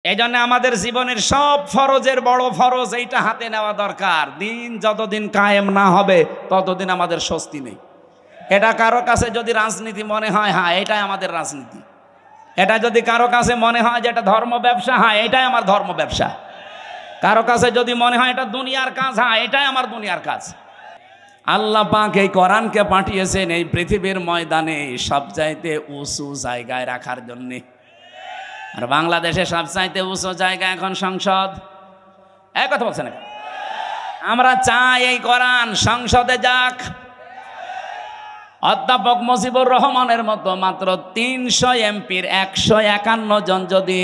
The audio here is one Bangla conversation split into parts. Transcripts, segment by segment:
এই জন্য আমাদের জীবনের সব ফরজের বড় ফরজ এইটা হাতে নেওয়া দরকার। দিন যতদিন কায়েম না হবে ততদিন আমাদের স্বস্তি নেই। এটা কারো কাছে যদি রাজনীতি মনে হয়, হ্যাঁ এটাই আমাদের রাজনীতি। এটা যদি কারো কাছে মনে হয় যে এটা ধর্ম ব্যবসা, হ্যাঁ এটাই আমার ধর্ম ব্যবসা। কারো কাছে যদি মনে হয় এটা দুনিয়ার কাজ, হ্যাঁ এটাই আমার দুনিয়ার কাজ। আল্লাহ পাক এই কোরআনকে পাঠিয়েছেন এই পৃথিবীর ময়দানে সবচাইতে উঁচু জায়গায় রাখার জন্যে। আর বাংলাদেশে সবচাইতে উঁচু জায়গা এখন সংসদ। এক কথা বলছেন না? আমরা চাই এই কোরআন সংসদে যাক। অধ্যাপক মুজিবুর রহমানের মতো মাত্র 300 এমপির 151 জন যদি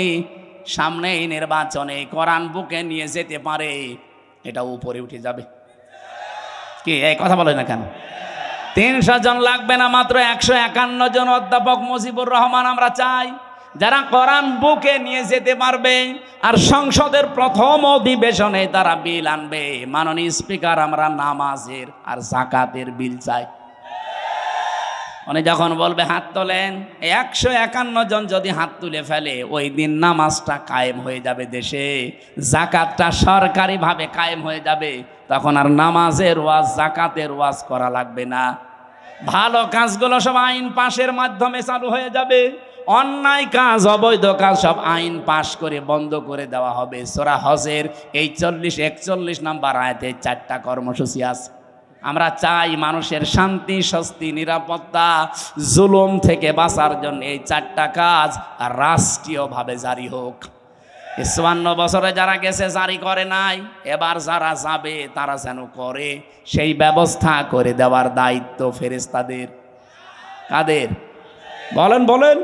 সামনে এই নির্বাচনে কোরআন বুকে নিয়ে যেতে পারে, এটা উপরে উঠে যাবে। কি এই কথা বলে না কেন? 300 জন লাগবে না, মাত্র 151 জন অধ্যাপক মুজিবুর রহমান আমরা চাই, যারা কোরআন বুকে নিয়ে যেতে পারবে। আর সংসদের প্রথম অধিবেশনে তারা বিল আনবে। মাননীয় স্পিকার, আমরা নামাজের আর যাকাতের বিল চাই। উনি যখন বলবে হাত তোলেন, 151 জন যদি হাত তুলে ফেলে, ওই দিন নামাজটা কায়েম হয়ে যাবে দেশে, যাকাতটা সরকারিভাবে কায়েম হয়ে যাবে। তখন আর নামাজের ওয়াজ, যাকাতের ওয়াজ করা লাগবে না। ভালো কাজগুলো সব আইন পাশের মাধ্যমে চালু হয়ে যাবে। অন্যায় কাজ, অবৈধ কাজ সব আইন পাশ করে বন্ধ করে দেওয়া হবে। সূরা হজের এই 40-41 নাম্বার আয়াতে 4টা কর্মসূচি আছে। আমরা চাই মানুষের শান্তি, স্বস্তি, নিরাপত্তা, জুলুম থেকে বাঁচার জন্য এই 4টা কাজ রাষ্ট্রীয়ভাবে জারি হোক। 54 বছরে যারা গেছে জারি করে নাই, এবার যারা যাবে তারা যেন করে, সেই ব্যবস্থা করে দেওয়ার দায়িত্ব ফেরেশতাদের। কাদের? বলেন বলেন।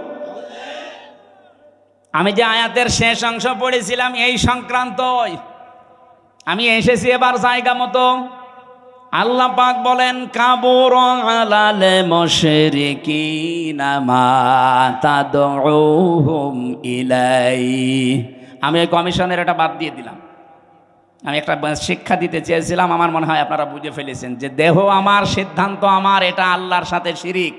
আমি যে আয়াতের শেষ অংশ পড়েছিলাম এই সংক্রান্তই আমি এসেছি এবার জায়গা মতো। আল্লাহ পাক বলেন, কাবুর আলাল মুশরিকিনা মা তাদউহুম ইলাই। আমি এই কমিশনের এটা বাদ দিয়ে দিলাম। আমি একটা শিক্ষা দিতে চেয়েছিলাম, আমার মনে হয় আপনারা বুঝে ফেলেছেন যে দেহ আমার, সিদ্ধান্ত আমার, এটা আল্লাহর সাথে শিরিক।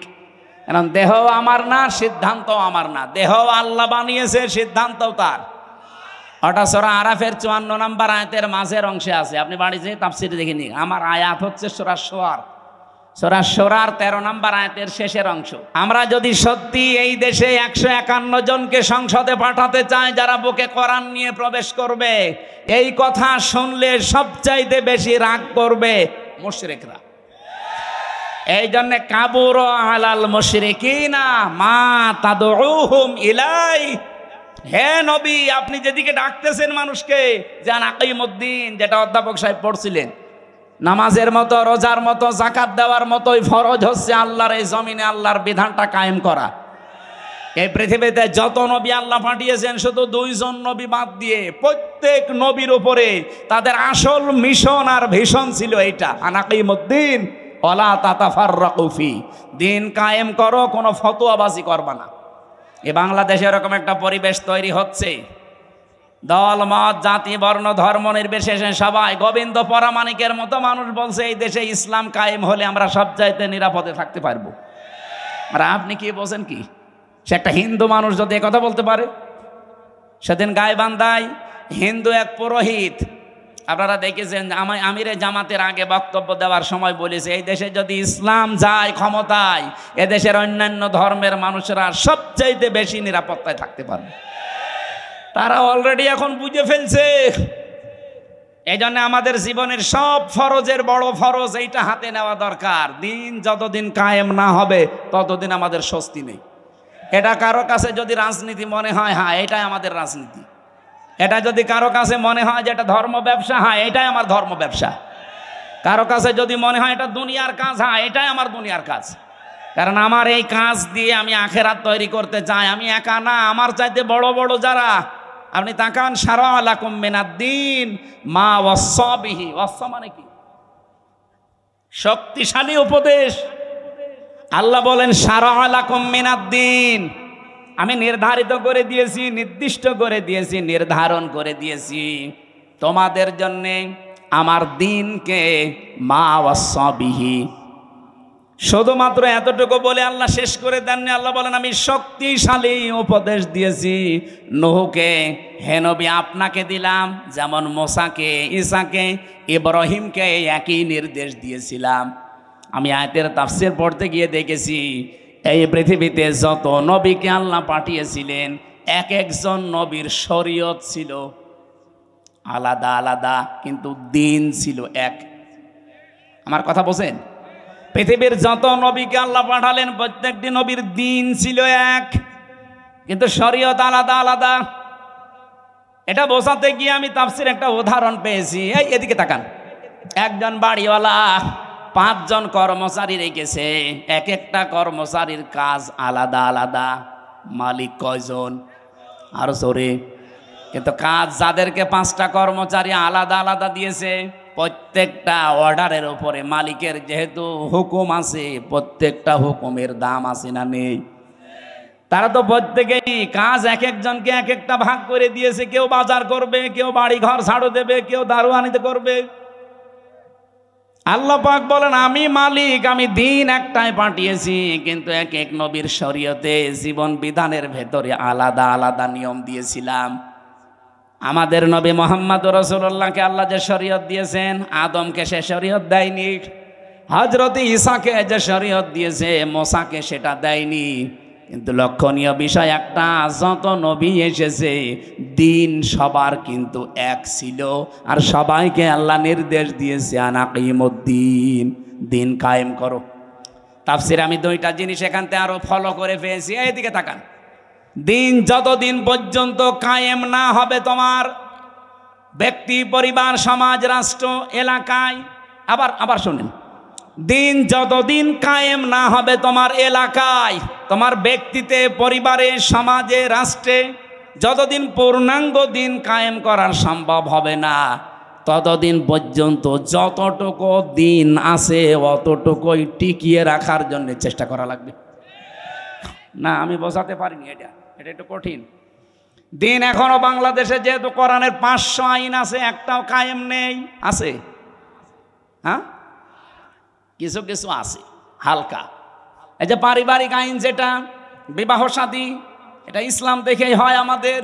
কারণ দেহ আমার না, সিদ্ধান্ত আমার না। দেহ আল্লাহ বানিয়েছে, সিদ্ধান্তও তার। ওটা সূরা আরাফের 54 নম্বর আয়াতের মাঝের অংশে আছে। আপনি বাড়ি যেয়ে তাফসীরে দেখে নিন। আমার আয়াত হচ্ছে সূরা শুআরা, সূরা শুআরার 13 নম্বর আয়াতের শেষের অংশ। আমরা যদি সত্যি এই দেশে 151 জনকে সংসদে পাঠাতে চাই যারা বুকে কোরআন নিয়ে প্রবেশ করবে, এই কথা শুনলে সবচাইতে বেশি রাগ করবে মুশরিকরা। এই জন্য কাবুর আলাল মুশরিকিনা মা তাদউহুম ইলাই। হে নবী, আপনি যেদিকে ডাকতেছেন মানুষকে, যান আকিমুদ্দিন, যেটা অধ্যাপক সাহেব পড়ছিলেন, নামাজের মতো, রোজার মতো, যাকাত দেওয়ার মতোই ফরজ হচ্ছে আল্লাহর এই জমিনে আল্লাহর বিধানটা কায়েম করা। এই পৃথিবীতে যত নবী আল্লাহ পাঠিয়েছেন, শুধু 2 জন নবী বাদ দিয়ে প্রত্যেক নবীর উপরে তাদের আসল মিশন আর ভিশন ছিল এইটা, আনাকিমুদ্দিন ওয়ালা তাতাফাররাকু ফি। দিন কায়েম করো, কোনো ফতোয়াবাজি করবা না। এ বাংলাদেশে এরকম একটা পরিবেশ তৈরি হচ্ছে, দল মত, জাতি, বর্ণ, ধর্ম নির্বিশেষে সবাই গোবিন্দ পরামানিকের মতো মানুষ বলছে এই দেশে ইসলাম কায়েম হলে আমরা সবচাইতে নিরাপদে থাকতে পারবো। আর আপনি কি বলছেন? কি সে একটা হিন্দু মানুষ যদি একথা বলতে পারে? সেদিন গাইবান্ধায় হিন্দু এক পুরোহিত, আপনারা দেখেছেন, আমিরে জামাতের আগে বক্তব্য দেওয়ার সময় বলেছে, এই দেশে যদি ইসলাম যায় ক্ষমতায়, এদেশের অন্যান্য ধর্মের মানুষেরা সবচাইতে বেশি নিরাপত্তায় থাকতে পারবে। তারা অলরেডি এখন বুঝে ফেলছে। এই জন্য আমাদের জীবনের সব ফরজের বড় ফরজ এইটা হাতে নেওয়া দরকার। দিন যতদিন কায়েম না হবে ততদিন আমাদের স্বস্তি নেই। এটা কারো কাছে যদি রাজনীতি মনে হয়, হ্যাঁ এটাই আমাদের রাজনীতি। এটা যদি কারো কাছে মনে হয় যে এটা ধর্ম ব্যবসা, হ্যাঁ এটাই আমার ধর্ম ব্যবসা। কারো কাছে যদি মনে হয় এটা দুনিয়ার কাজ, হ্যাঁ এটাই আমার দুনিয়ার কাজ। কারণ আমার এই কাজ দিয়ে আমি আখেরাত তৈরি করতে চাই। আমি একা না, আমার চাইতে বড় বড় যারা, আপনি তাকান, শারআ লাকুম মিনাদ-দ্বীন মা ওয়াসসা বিহি। ওয়াসসা মানে কি? শক্তিশালী উপদেশ। আল্লাহ বলেন শারআ লাকুম মিনাদ-দ্বীন, আমি নির্ধারিত করে দিয়েছি, নির্দিষ্ট করে দিয়েছি, নির্ধারণ করে দিয়েছি তোমাদের জন্যে আমার দিনকে। মা ওয়াসসা বিহি, শুধুমাত্র এতটুকু বলে আল্লাহ শেষ করে দেননি। আল্লাহ বলেন আমি শক্তিশালী উপদেশ দিয়েছি নূহকে, হে নবী আপনাকে দিলাম, যেমন মুসাকে, ঈসাকে, ইব্রাহিমকে একই নির্দেশ দিয়েছিলাম। আমি আয়াতের তাফসীর পড়তে গিয়ে দেখেছি এই পৃথিবীতে যত নবীকে আল্লাহ পাঠিয়েছিলেন এক একজন নবীর শরীয়ত ছিল আলাদা আলাদা, কিন্তু দিন ছিল এক। আমার কথা বোঝেন? পৃথিবীর যত নবীকে আল্লাহ পাঠালেন প্রত্যেকটি নবীর দিন ছিল এক, কিন্তু শরীয়ত আলাদা আলাদা। এটা বোঝাতে গিয়ে আমি তাফসীরে একটা উদাহরণ পেয়েছি। এই এদিকে তাকান, একজন বাড়িওয়ালা 5 জন কর্মচারী রেখেছে, এক একটা কর্মচারীর কাজ আলাদা আলাদা। মালিক কয়জন? আরো জোরে। কিন্তু কাজ যাদেরকে 5টা কর্মচারী আলাদা আলাদা দিয়েছে, প্রত্যেকটা অর্ডারের উপরে মালিকের যেহেতু হুকুম আছে, প্রত্যেকটা হুকুমের দাম আছে না নেই? তারা তো প্রত্যেকেই কাজ এক একজনকে এক একটা ভাগ করে দিয়েছে। কেউ বাজার করবে, কেউ বাড়ি ঘর ঝাড়ু দেবে, কেউ দারোয়ানিতে করবে। আল্লাহ পাক বলেন আমি মালিক, আমি দিন একটাই পাঠিয়েছি, কিন্তু এক এক নবীর শরীয়তে জীবন বিধানের ভেতরে আলাদা আলাদা নিয়ম দিয়েছিলাম। আমাদের নবী মুহাম্মদ রাসূলুল্লাহকে আল্লাহ যে শরীয়ত দিয়েছেন, আদমকে সে শরীয়ত দেয়নি। হযরত ঈসাকে যে শরীয়ত দিয়েছে, মুসাকে সেটা দেয়নি। কিন্তু লক্ষণীয় বিষয় একটা, যত নবী এসেছে দিন সবার কিন্তু এক ছিল, আর সবাইকে আল্লাহ নির্দেশ দিয়েছে আনাকিমুদ্দিন, দিন কায়েম করো। তাফসীরে আমি 2টা জিনিস এখান থেকে আরো ফলো করে পেয়েছি। এইদিকে তাকান, দিন যতদিন পর্যন্ত কায়েম না হবে তোমার ব্যক্তি, পরিবার, সমাজ, রাষ্ট্র, এলাকায়, আবার শুনেন, দিন যতদিন কায়েম না হবে তোমার এলাকায়, তোমার ব্যক্তিতে, পরিবারে, সমাজে, রাষ্ট্রে, যতদিন পূর্ণাঙ্গ দিন কায়েম করার সম্ভব হবে না, ততদিন পর্যন্ত যতটুকু দিন আছে অতটুকুই টিকিয়ে রাখার জন্য চেষ্টা করা লাগবে। না আমি বোঝাতে পারিনি, এটা একটু কঠিন। দিন এখনো বাংলাদেশে যেহেতু কোরআনের 500 আইন আছে, একটাও কায়েম নেই। আছে? হ্যাঁ, কিছু কিছু আছে হালকা। এই যে পারিবারিক আইন, যেটা বিবাহ শাদী, এটা ইসলাম দেখেই হয়। আমাদের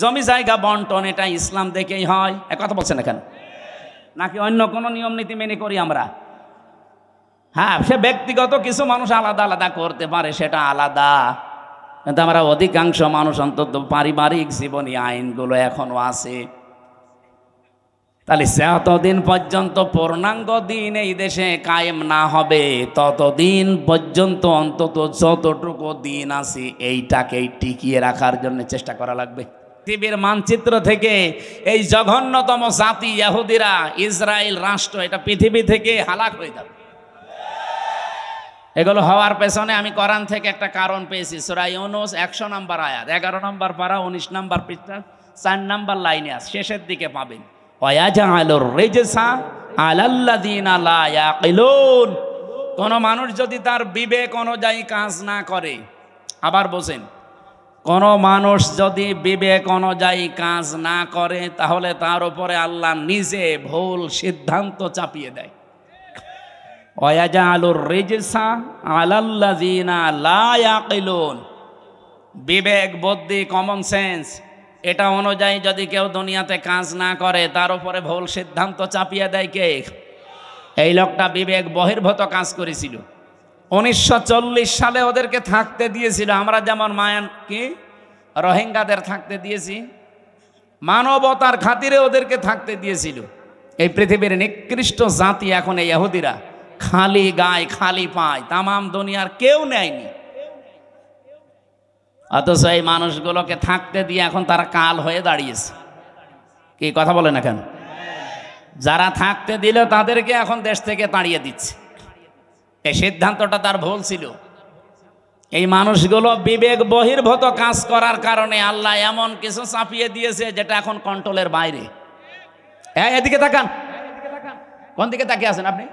জমি জায়গা বন্টন, এটা ইসলাম দেখেই হয়। কথা বলছেন এখানে, নাকি অন্য কোনো নিয়ম নীতি মেনে করি আমরা? হ্যাঁ, সে ব্যক্তিগত কিছু মানুষ আলাদা আলাদা করতে পারে, সেটা আলাদা, কিন্তু আমরা অধিকাংশ মানুষ অন্তত পারিবারিক জীবনী আইনগুলো এখনো আছে। তাহলে যতদিন পর্যন্ত পূর্ণাঙ্গ দিন এই দেশে কায়েম না হবে, ততদিন পর্যন্ত অন্তত যতটুকু দিন আছে এইটাকেই টিকিয়ে রাখার জন্য চেষ্টা করা লাগবে। পৃথিবীর মানচিত্র থেকে এই জঘন্যতম জাতি ইহুদিরা, ইসরায়েল রাষ্ট্র, এটা পৃথিবী থেকে হালাক হয়ে যাবে। এগুলো হওয়ার পেছনে আমি কোরআন থেকে একটা কারণ পেয়েছি। সূরা ইউনূস 100 নম্বর আয়াত, 11 নম্বর পারা, 19 নম্বর পৃষ্ঠা, 4 নম্বর লাইনে আছে, শেষের দিকে পাবেন। ওয়ায়াজআলুর রিজসা আলাল্লাযিনা লা ইয়াকিলুন। কোন মানুষ যদি তার বিবেক অনুযায়ী কাজ না করে, আবার বলেন, কোন মানুষ যদি বিবেক অনুযায়ী কাজ না করে, তাহলে তার উপরে আল্লাহ নিজে ভুল সিদ্ধান্ত চাপিয়ে দেয়। ওয়ায়াজআলুর রিজসা আলাল্লাযিনা লা ইয়াকিলুন। বিবেক, বুদ্ধি, কমন সেন্স, এটা অনুযায়ী যদি কেউ দুনিয়াতে কাজ না করে, তার উপরে ভুল সিদ্ধান্ত চাপিয়ে দেয় কে? এই লোকটা বিবেক বহির্ভূত কাজ করেছিল। 1940 সালে ওদেরকে থাকতে দিয়েছিল, আমরা যেমন রোহিঙ্গাদের থাকতে দিয়েছি, মানবতার খাতিরে ওদেরকে থাকতে দিয়েছিল। এই পৃথিবীর নিকৃষ্ট জাতি এখন এই ইহুদিরা, খালি গায় খালি পায়, তামাম দুনিয়ার কেউ নেয়নি। অথচ এই মানুষগুলোকে থাকতে দিয়ে এখন তারা কাল হয়ে দাঁড়িয়েছে। কি কথা বলে না কেন? যারা থাকতে দিল তাদেরকে এখন দেশ থেকে তাড়িয়ে দিচ্ছে। এই সিদ্ধান্তটা তার ভুল ছিল। এই মানুষগুলো বিবেক বহির্ভূত কাজ করার কারণে আল্লাহ এমন কিছু চাপিয়ে দিয়েছে যেটা এখন কন্ট্রোলের বাইরে। এদিকে তাকান, কোন দিকে তাকিয়ে আছেন আপনি?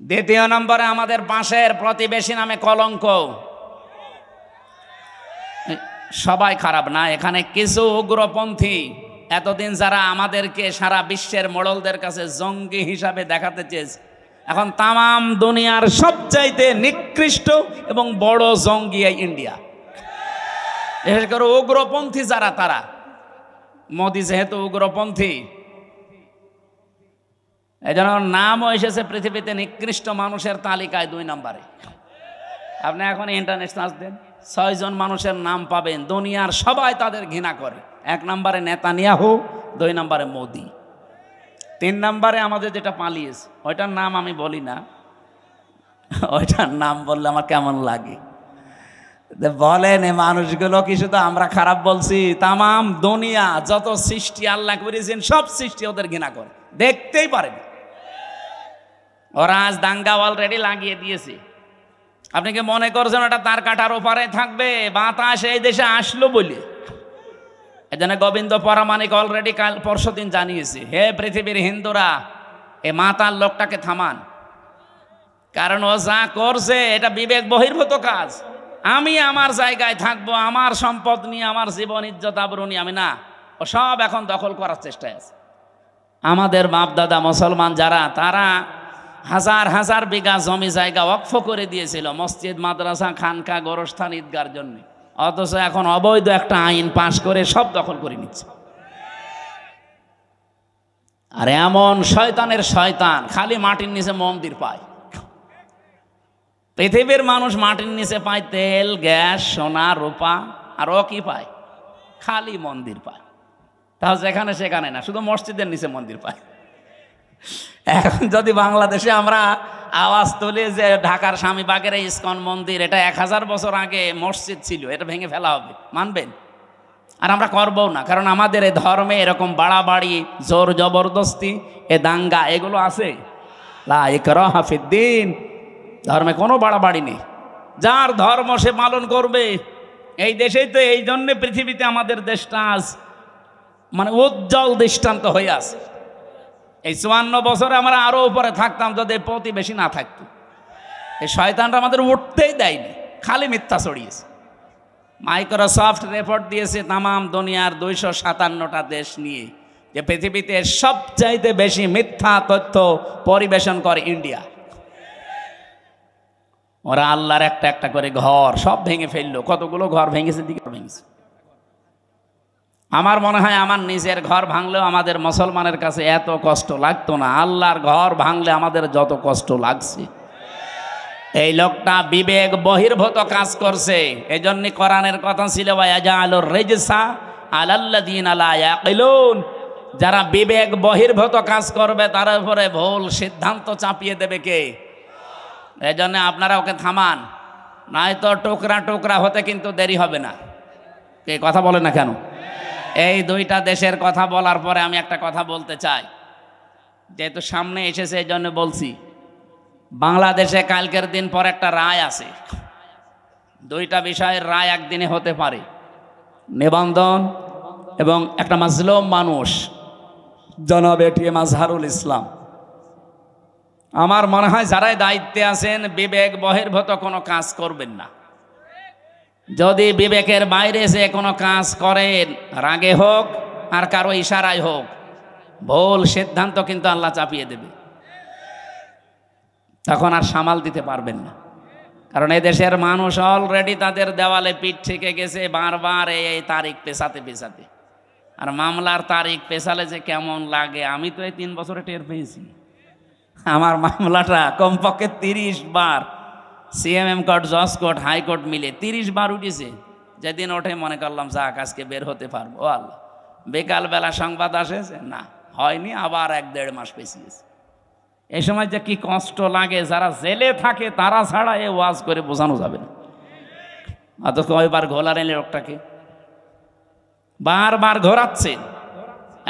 দ্বিতীয় নম্বরে আমাদের পাশের প্রতিবেশী নামে কলঙ্ক। সবাই খারাপ না, এখানে কিছু উগ্রপন্থী এতদিন যারা আমাদেরকে সারা বিশ্বের মোড়লদের কাছে জঙ্গি হিসাবে দেখাতে চেয়েছে, এখন তামাম দুনিয়ার সবচাইতে নিকৃষ্ট এবং বড় জঙ্গি ইন্ডিয়া। বিশেষ করে উগ্রপন্থী যারা, তারা, মোদি যেহেতু উগ্রপন্থী, এই জন্য নামও এসেছে পৃথিবীতে নিকৃষ্ট মানুষের তালিকায় 2 নম্বরে। আপনি এখন ইন্টারনেট সার্চ দেন, 6 জন মানুষের নাম পাবেন, দুনিয়ার সবাই তাদের ঘৃণা করে। 1 নম্বরে নেতানিয়াহু, 2 নম্বরে মোদি, 3 নম্বরে আমাদের যেটা পালিয়েছে, ওইটার নাম আমি বলি না, ওইটার নাম বললে আমার কেমন লাগে। বলেন এই মানুষগুলো কি শুধু আমরা খারাপ বলছি? তামাম দুনিয়া যত সৃষ্টি আল্লাহ করেছেন সব সৃষ্টি ওদের ঘৃণা করে, দেখতেই পারে না। ওরা আজ দাঙ্গা অলরেডি লাগিয়ে দিয়েছে। আপনি কি মনে করছেন ওটা তার কাটার ওপারে থাকবে? বাতাস এই দেশে আসলো বলে। এজন্য গোবিন্দ পরামানিক অলরেডি কাল পরশুদিন জানিয়েছে, হে পৃথিবীর হিন্দুরা, এ মাতাল লোকটাকে থামান, কারণ ও যা করছে এটা বিবেক বহির্ভূত কাজ। আমি আমার জায়গায় থাকবো, আমার সম্পদ নিয়ে, আমার জীবন ইজ্জত আবরু নিয়ে আমি না, ও সব এখন দখল করার চেষ্টায় আছে। আমাদের বাপ দাদা মুসলমান যারা, তারা হাজার হাজার বিঘা জমি জায়গা ওয়াকফ করে দিয়েছিল মসজিদ, মাদ্রাসা, খানকা, গোরস্থান, ঈদগার জন্য, অথচ এখন অবৈধ একটা আইন পাশ করে সব দখল করে নিচ্ছে। আর এমন শয়তানের শয়তান খালি মাটির নিচে মন্দির পায়। পৃথিবীর মানুষ মাটির নিচে পায় তেল, গ্যাস, সোনা, রূপা, আর ও কি পায়? খালি মন্দির পায়। তাহলে যেখানে সেখানে না, শুধু মসজিদের নিচে মন্দির পায়। এখন যদি বাংলাদেশে আমরা আওয়াজ তুলি যে ঢাকার স্বামীবাগের এই ইসকন মন্দির, এটা 1000 বছর আগে মসজিদ ছিল, এটা ভেঙে ফেলা হবে, মানবেন? আর আমরা করবও না, কারণ আমাদের এই ধর্মে এরকম বাড়াবাড়ি, জোর জবরদস্তি, এ দাঙ্গা, এগুলো আছে। লা ইকরাহা ফিদ্দিন, ধর্মে কোনো বাড়াবাড়ি নেই, যার ধর্ম সে পালন করবে। এই দেশেই তো এই জন্যে পৃথিবীতে আমাদের দেশটা আজ মানে উজ্জ্বল দৃষ্টান্ত হয়ে আছে। এই 54 বছরে আমরা আরো উপরে থাকতাম যদি প্রতিবেশী না থাকতো। এই শয়তানরা আমাদের উঠতেই দেয়নি, খালি মিথ্যা ছড়িয়েছে। মাইক্রোসফট রিপোর্ট দিয়েছে তামাম দুনিয়ার 257টা দেশ নিয়ে, যে পৃথিবীতে সবচাইতে বেশি মিথ্যা তথ্য পরিবেশন করে ইন্ডিয়া। ওরা আল্লাহর একটা একটা করে ঘর সব ভেঙে ফেললো। কতগুলো ঘর ভেঙেছে, দিকে ভেঙেছে। আমার মনে হয় আমার নিজের ঘর ভাঙলেও আমাদের মুসলমানের কাছে এত কষ্ট লাগতো না, আল্লাহর ঘর ভাঙলে আমাদের যত কষ্ট লাগছে। এই লোকটা বিবেক বহির্ভূত কাজ করছে। এই জন্য কোরআনের কথা ছিল, ওয়ায়াজালুর রিজসা আলাল্লাযিনা লা ইয়াকিলুন, যারা বিবেক বহির্ভূত কাজ করবে তার উপরে ভুল সিদ্ধান্ত চাপিয়ে দেবে কে? এই জন্য আপনারা ওকে থামান, নয়তো টুকরা টুকরা হতে কিন্তু দেরি হবে না। কে কথা বলে না কেন? এই 2টা দেশের কথা বলার পরে আমি একটা কথা বলতে চাই, যেহেতু সামনে এসেছে এই জন্য বলছি। বাংলাদেশে কালকের দিন পর একটা রায় আছে, 2টা বিষয়ের রায় একদিনে হতে পারে। নিবন্ধন এবং একটা মাজলুম মানুষ, জনাব এটিএম আজহারুল ইসলাম। আমার মনে হয় যারাই দায়িত্বে আছেন বিবেক বহির্ভূত কোনো কাজ করবেন না। যদি বিবেকের বাইরে যে কোনো কাজ করেন, রাগে হোক আর কারো ইশারায় হোক, ভুল সিদ্ধান্ত কিন্তু আল্লাহ চাপিয়ে দেবে, তখন আর সামাল দিতে পারবেন না। কারণ এই দেশের মানুষ অলরেডি তাদের দেওয়ালে পিঠ থেকে গেছে বারবার এই তারিখ পেছাতে পেছাতে। আর মামলার তারিখ পেছালে যে কেমন লাগে, আমি তো এই 3 বছরে টের পেয়েছি। আমার মামলাটা কমপক্ষে 30 বার সিএমএম কোর্ট, জজ কোর্ট, হাইকোর্ট মিলে 30 বার উঠেছে। যেদিন ওঠে মনে করলাম যাক আজকে বের হতে পারবো। ও আল্লাহ, বিকালবেলা সংবাদ আসেছে না, হয়নি, আবার 1-1.5 মাস পেছিয়েছে। এই সময় যে কি কষ্ট লাগে, যারা জেলে থাকে তারা ছাড়া এ ওয়াজ করে বোঝানো যাবে না। অত কয়বার ঘোলার এলে লোকটাকে বারবার ঘোরাচ্ছে।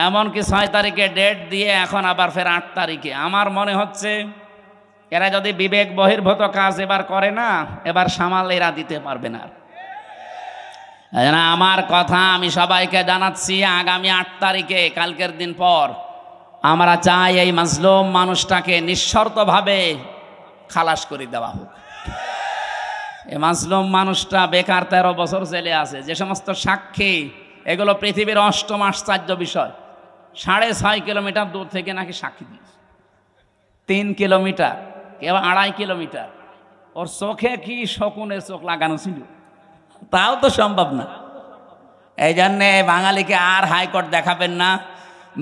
এমনকি 6 তারিখে ডেট দিয়ে এখন আবার ফের 8 তারিখে। আমার মনে হচ্ছে এরা যদি বিবেক বহির্ভূত কাজ এবার করে না, এবার সামাল এরা দিতে পারবে না। আমার কথা আমি সবাইকে জানাচ্ছি, আগামী 8 তারিখে, কালকের দিন পর, আমরা চাই এই মাজলুম মানুষটাকে নিঃশর্তভাবে খালাস করে দেওয়া হোক। এই মাজলুম মানুষটা বেকার 13 বছর জেলে আছে। যে সমস্ত সাক্ষী, এগুলো পৃথিবীর 8ম আশ্চর্য বিষয়। 6.5 কিলোমিটার দূর থেকে নাকি সাক্ষী দিয়েছে, 3 কিলোমিটার। কেউ 2.5 কিলোমিটার। ওর চোখে কি শকুনের চোখ লাগানো ছিল? তাও তো সম্ভব না। এই জন্যে বাঙালিকে আর হাইকোর্ট দেখাবেন না।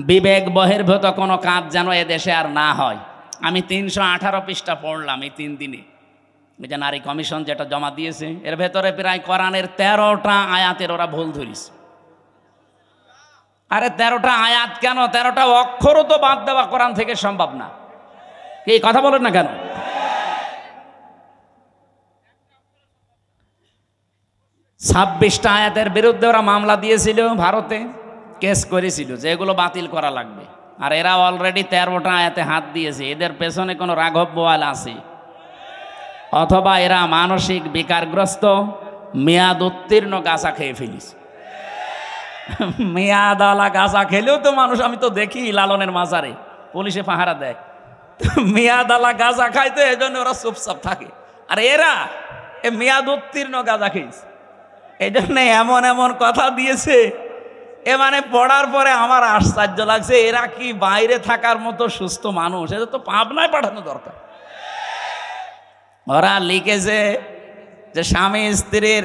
বিবেক বহির্ভূত কোনো কাজ যেন এদেশে আর না হয়। আমি 318 পৃষ্ঠা পড়লাম এই 3 দিনে। এই যে নারী কমিশন যেটা জমা দিয়েছে, এর ভেতরে প্রায় কোরআনের 13টা আয়াতের ওরা ভুল ধরিস। আরে 13টা আয়াত কেন, 13টা অক্ষরও তো বাদ দেওয়া কোরআন থেকে সম্ভব না। কি কথা বলেন না কেন? 26টা আয়াতের বিরুদ্ধে ওরা মামলা দিয়েছিল, ভারতে কেস করেছিল যে এগুলো বাতিল করা লাগবে। আর এরা অলরেডি 13টা আয়াতে হাত দিয়েছে। এদের পেছনে কোনো রাঘব বোয়াল আছে, অথবা এরা মানসিক বিকারগ্রস্ত, মেয়াদ উত্তীর্ণ গাঁজা খেয়ে ফেলিস। মেয়াদালা গাঁজা খেলেও তো মানুষ, আমি তো দেখি লালনের মাজারে পুলিশে পাহারা দেয়, মেয়াদালা গাঁজা খাইতে, এই জন্য ওরা চুপচাপ থাকে। আর এরা এ মেয়াদ উত্তীর্ণ গাঁজা খেয়েছে, এই জন্য এমন এমন কথা দিয়েছে। এ মানে পড়ার পরে আমার আশ্চর্য লাগছে, এরা কি বাইরে থাকার মতো সুস্থ মানুষ? এদের তো পাবনায় পাঠানো দরকার। ওরা লিখেছে যে স্বামী স্ত্রীর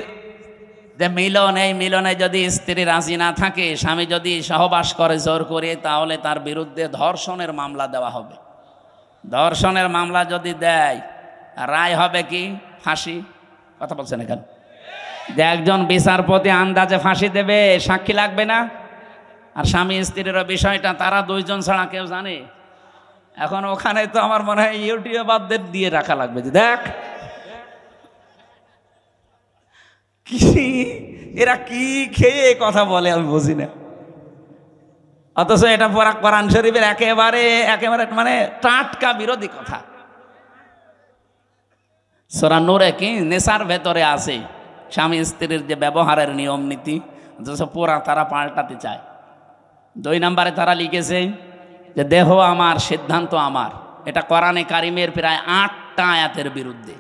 যে মিলন, এই মিলনে যদি স্ত্রী রাজি না থাকে, স্বামী যদি সহবাস করে জোর করে, তাহলে তার বিরুদ্ধে ধর্ষণের মামলা দেওয়া হবে। ধর্ষণের মামলা যদি দেয়, রায় হবে কি? ফাঁসি। কথা বলছেন এখানে যে একজন বিচারপতি আন্দাজে ফাঁসি দেবে, সাক্ষী লাগবে না। আর স্বামী স্ত্রীর বিষয়টা তারা 2 জন ছাড়া কেউ জানে। এখন ওখানে তো আমার মনে হয় ইউটিউবারদের দিয়ে রাখা লাগবে যে দেখ কি এরা কি খেয়ে কথা বলে, আমি বুঝি না। অথচ এটা পড়া কোরআন শরীফের একেবারে একেবারে মানে টাটকা বিরোধী কথা। সূরা নূরে কি নেশার ভেতরে আছে স্বামী স্ত্রীর যে ব্যবহারের নিয়ম নীতি, অথচ পুরা তারা পাল্টাতে চায়। 2 নম্বরে তারা লিখেছে যে দেহ আমার, সিদ্ধান্ত আমার। এটা কোরআনে কারিমের প্রায় 8টা আয়াতের বিরুদ্ধে।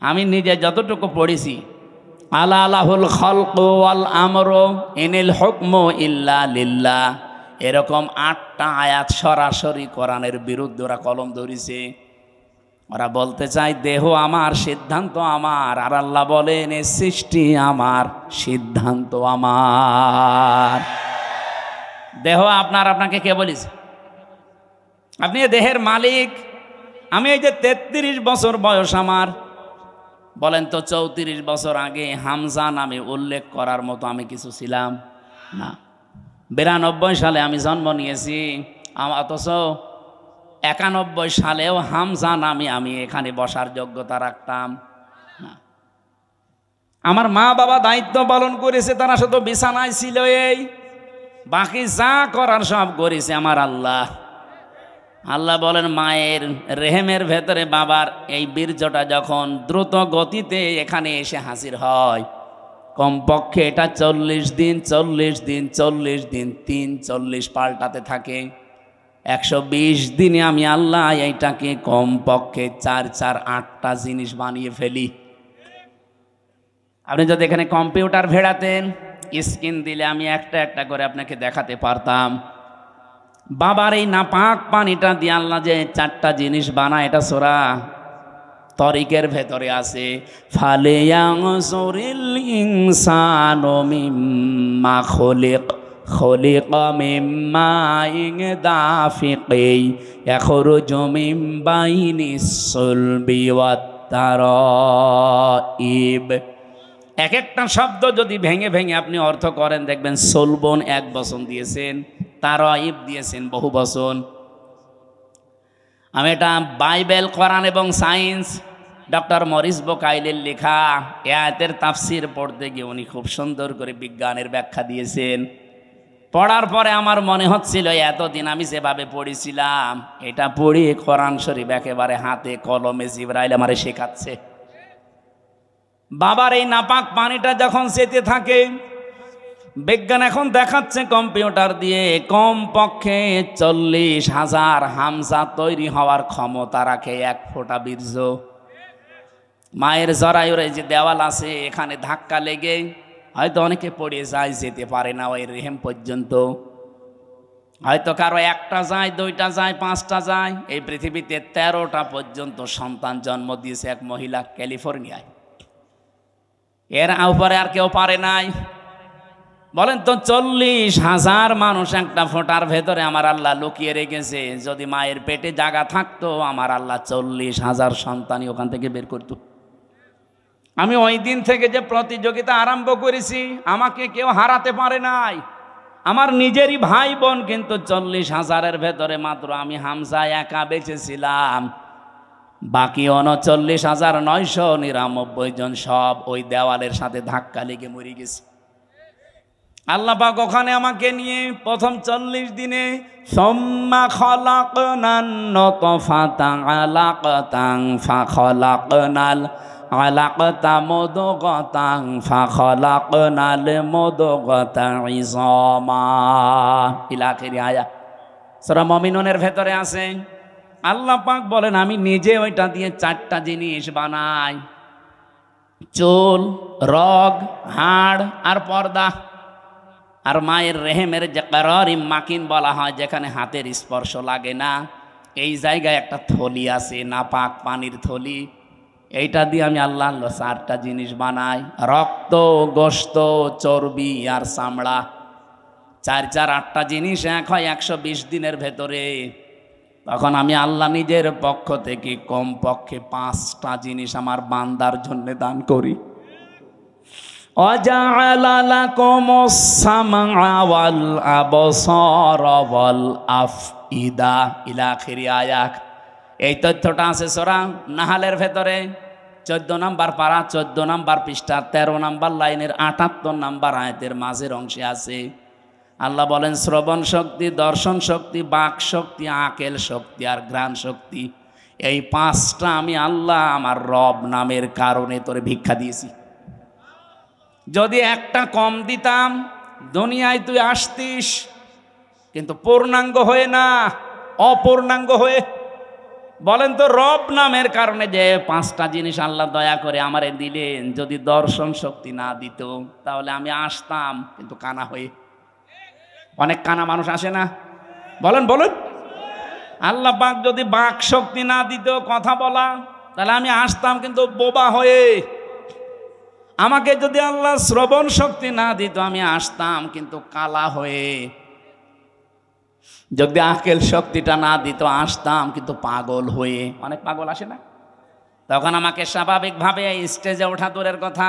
আমি নিজে যতটুকু পড়েছি, আলা আলাহুল খালকু ওয়াল আমরু ইনিল হুকমু ইল্লা লিল্লাহ, এরকম 8টা আয়াত সরাসরি কোরআনের বিরুদ্ধে ওরা কলম ধরেছে। ওরা বলতে চায় দেহ আমার, সিদ্ধান্ত আমার। আর আল্লাহ বলেন এ সৃষ্টি আমার, সিদ্ধান্ত আমার। দেহ আপনার, আপনাকে কে বলেছে? আপনি এ দেহের মালিক। আমি এই যে 33 বছর বয়স আমার, বলেন তো 34 বছর আগে হামজা নামে উল্লেখ করার মতো আমি কিছু ছিলাম না। 92 সালে আমি জন্ম নিয়েছি, অথচ 91 সালেও হামজা নামে আমি এখানে বসার যোগ্যতা রাখতাম না। আমার মা বাবা দায়িত্ব পালন করেছে, তারা শুধু বিছানায় ছিল, এই বাকি যা করার সব করেছে আমার আল্লাহ। আল্লাহ বলেন মায়ের রেহেমের ভেতরে বাবার এই বীর্যটা যখন দ্রুত গতিতে এখানে এসে হাজির হয়, কমপক্ষে এটা 40 দিন 40 দিন 40 দিন 40 পাল্টাতে থাকে। 120 দিনে আমি আল্লাহ এইটাকে কমপক্ষে 4-8টা জিনিস বানিয়ে ফেলি। আপনি যদি এখানে কম্পিউটার ভেড়াতেন, স্ক্রিন দিলে আমি একটা একটা করে আপনাকে দেখাতে পারতাম। বাবার এই নাপাক পানিটা দিয়ে আল্লাহ যে 4টা জিনিস বানায়, এটা সূরা তরিকের ভেতরে আছে। ফালিয়ানজুরিল ইনসানু মিম্মা খুলিক, খুলিকা মিম্মা ইন দাফিকি ইয়াখরুজু মিন বাইনিস সুলবি ওয়াত তারাইব। এক একটা শব্দ যদি ভেঙে ভেঙে আপনি অর্থ করেন, দেখবেন সুলবন 1 বচন দিয়েছেন, তারাইব দিয়েছেন বহু বচন। আমি এটা বাইবেল, কোরআন এবং সায়েন্স, ডক্টর মরিস বোকাইলের লেখা এ আয়াতের তাফসির পড়তে গিয়ে উনি খুব সুন্দর করে বিজ্ঞানের ব্যাখ্যা দিয়েছেন। পড়ার পরে আমার মনে হচ্ছিল এতদিন আমি যেভাবে পড়েছিলাম, এটা পড়ি কোরআন শরীফ একেবারে হাতে কলমে জিবরাইল আমারে শেখাচ্ছে। বাবার এই নাপাক পানিটা যখন যেতে থাকে, বিজ্ঞান এখন দেখাচ্ছে কম্পিউটার দিয়ে কমপক্ষে 40,000 হামজা তৈরি হওয়ার ক্ষমতা রাখে 1 ফোঁটা বীর্য। মায়ের জরায়ুর যে দেওয়াল আছে, এখানে ধাক্কা লেগে হয়তো অনেকে পড়ে যায়, যেতে পারে না ওই রেহেম পর্যন্ত। হয়তো কারো একটা যায়, দুইটা যায়, পাঁচটা যায়। এই পৃথিবীতে 13টা পর্যন্ত সন্তান জন্ম দিয়েছে এক মহিলা ক্যালিফোর্নিয়ায়। এর উপরে আর কেউ পারে নাই। বলেন তো 40,000 মানুষ একটা ফোঁটার ভেতরে আমার আল্লাহ লুকিয়ে রেখেছে। যদি মায়ের পেটে জায়গা থাকতো আমার আল্লাহ 40,000 সন্তানই ওখান থেকে বের করত। আমি ওই দিন থেকে যে প্রতিযোগিতা আরম্ভ করেছি, আমাকে কেউ হারাতে পারে নাই। আমার নিজেরই ভাই বোন কিন্তু 40,000-এর ভেতরে মাত্র আমি হামজা একা বেঁচেছিলাম। বাকি 39,999 জন সব ওই দেওয়ালের সাথে ধাক্কা লেগে মরে গেছে। আল্লাহ পাক ওখানে আমাকে নিয়ে প্রথম 40 দিনে সুম্মা খালাকনান নুতফাতান আলাকাতান ফাখালাকনাল আলাকাতা মুদগাতান ফাখালাকনাল মুদগাতা ইযামা ইলা আখিরি আয়াত। সূরা মুমিনুনের ভেতরে আছে। আল্লাহ পাক বলেন আমি নিজে ওইটা দিয়ে 4টা জিনিস বানাই, চুল, রগ, হাড় আর পর্দা। আর মায়ের রেহেমের যে কারারি মাকিন বলা হয়, যেখানে হাতের স্পর্শ লাগে না, এই জায়গায় একটা থলি আছে, নাপাক পানির থলি। এইটা দিয়ে আমি আল্লাহ 4টা জিনিস বানাই, রক্ত, গোশত, চর্বি আর চামড়া। 4 8টা জিনিস এক হয় 120 দিনের ভেতরে। তখন আমি আল্লাহ নিজের পক্ষ থেকে কমপক্ষে 5টা জিনিস আমার বান্দার জন্য দান করি। وَجَعَلَ لَكُمُ السَّمْعَ وَالْأَبْصَارَ وَالْأَفْئِدَةَ ইলা আখিরি আয়াত। এই তথ্যটা আছে সূরা নাহালের ভেতরে 14 নম্বর পারা, 14 নম্বর পৃষ্ঠা, 13 নম্বর লাইনের 78 নম্বর আয়াতের মাঝের অংশে আছে। আল্লাহ বলেন শ্রবণ শক্তি, দর্শন শক্তি, বাক শক্তি, আকেল শক্তি আর ঘ্রাণ শক্তি, এই 5টা আমি আল্লাহ আমার রব নামের কারণে তোরে ভিক্ষা দিয়েছি। যদি একটা কম দিতাম, দুনিয়ায় তুই আসতিস কিন্তু পূর্ণাঙ্গ হয়ে না, অপূর্ণাঙ্গ হয়ে। বলেন তো রব নামের কারণে যে 5টা জিনিস আল্লাহ দয়া করে আমারে দিলেন, যদি দর্শন শক্তি না দিত তাহলে আমি আসতাম কিন্তু কানা হয়ে। অনেক কানা মানুষ আসে না? বলেন বলেন। আল্লাহ পাক যদি বাক শক্তি না দিত, কথা বলা, তাহলে আমি আসতাম কিন্তু বোবা হয়ে। আমাকে যদি আল্লাহ শ্রবণ শক্তি না দিত আমি আসতাম কিন্তু কালা হয়ে। যদি আকেল শক্তিটা না দিত আসতাম কিন্তু পাগল হয়ে। অনেক পাগল আসে না? তখন আমাকে স্বাভাবিকভাবে স্টেজে ওঠা দূরের কথা,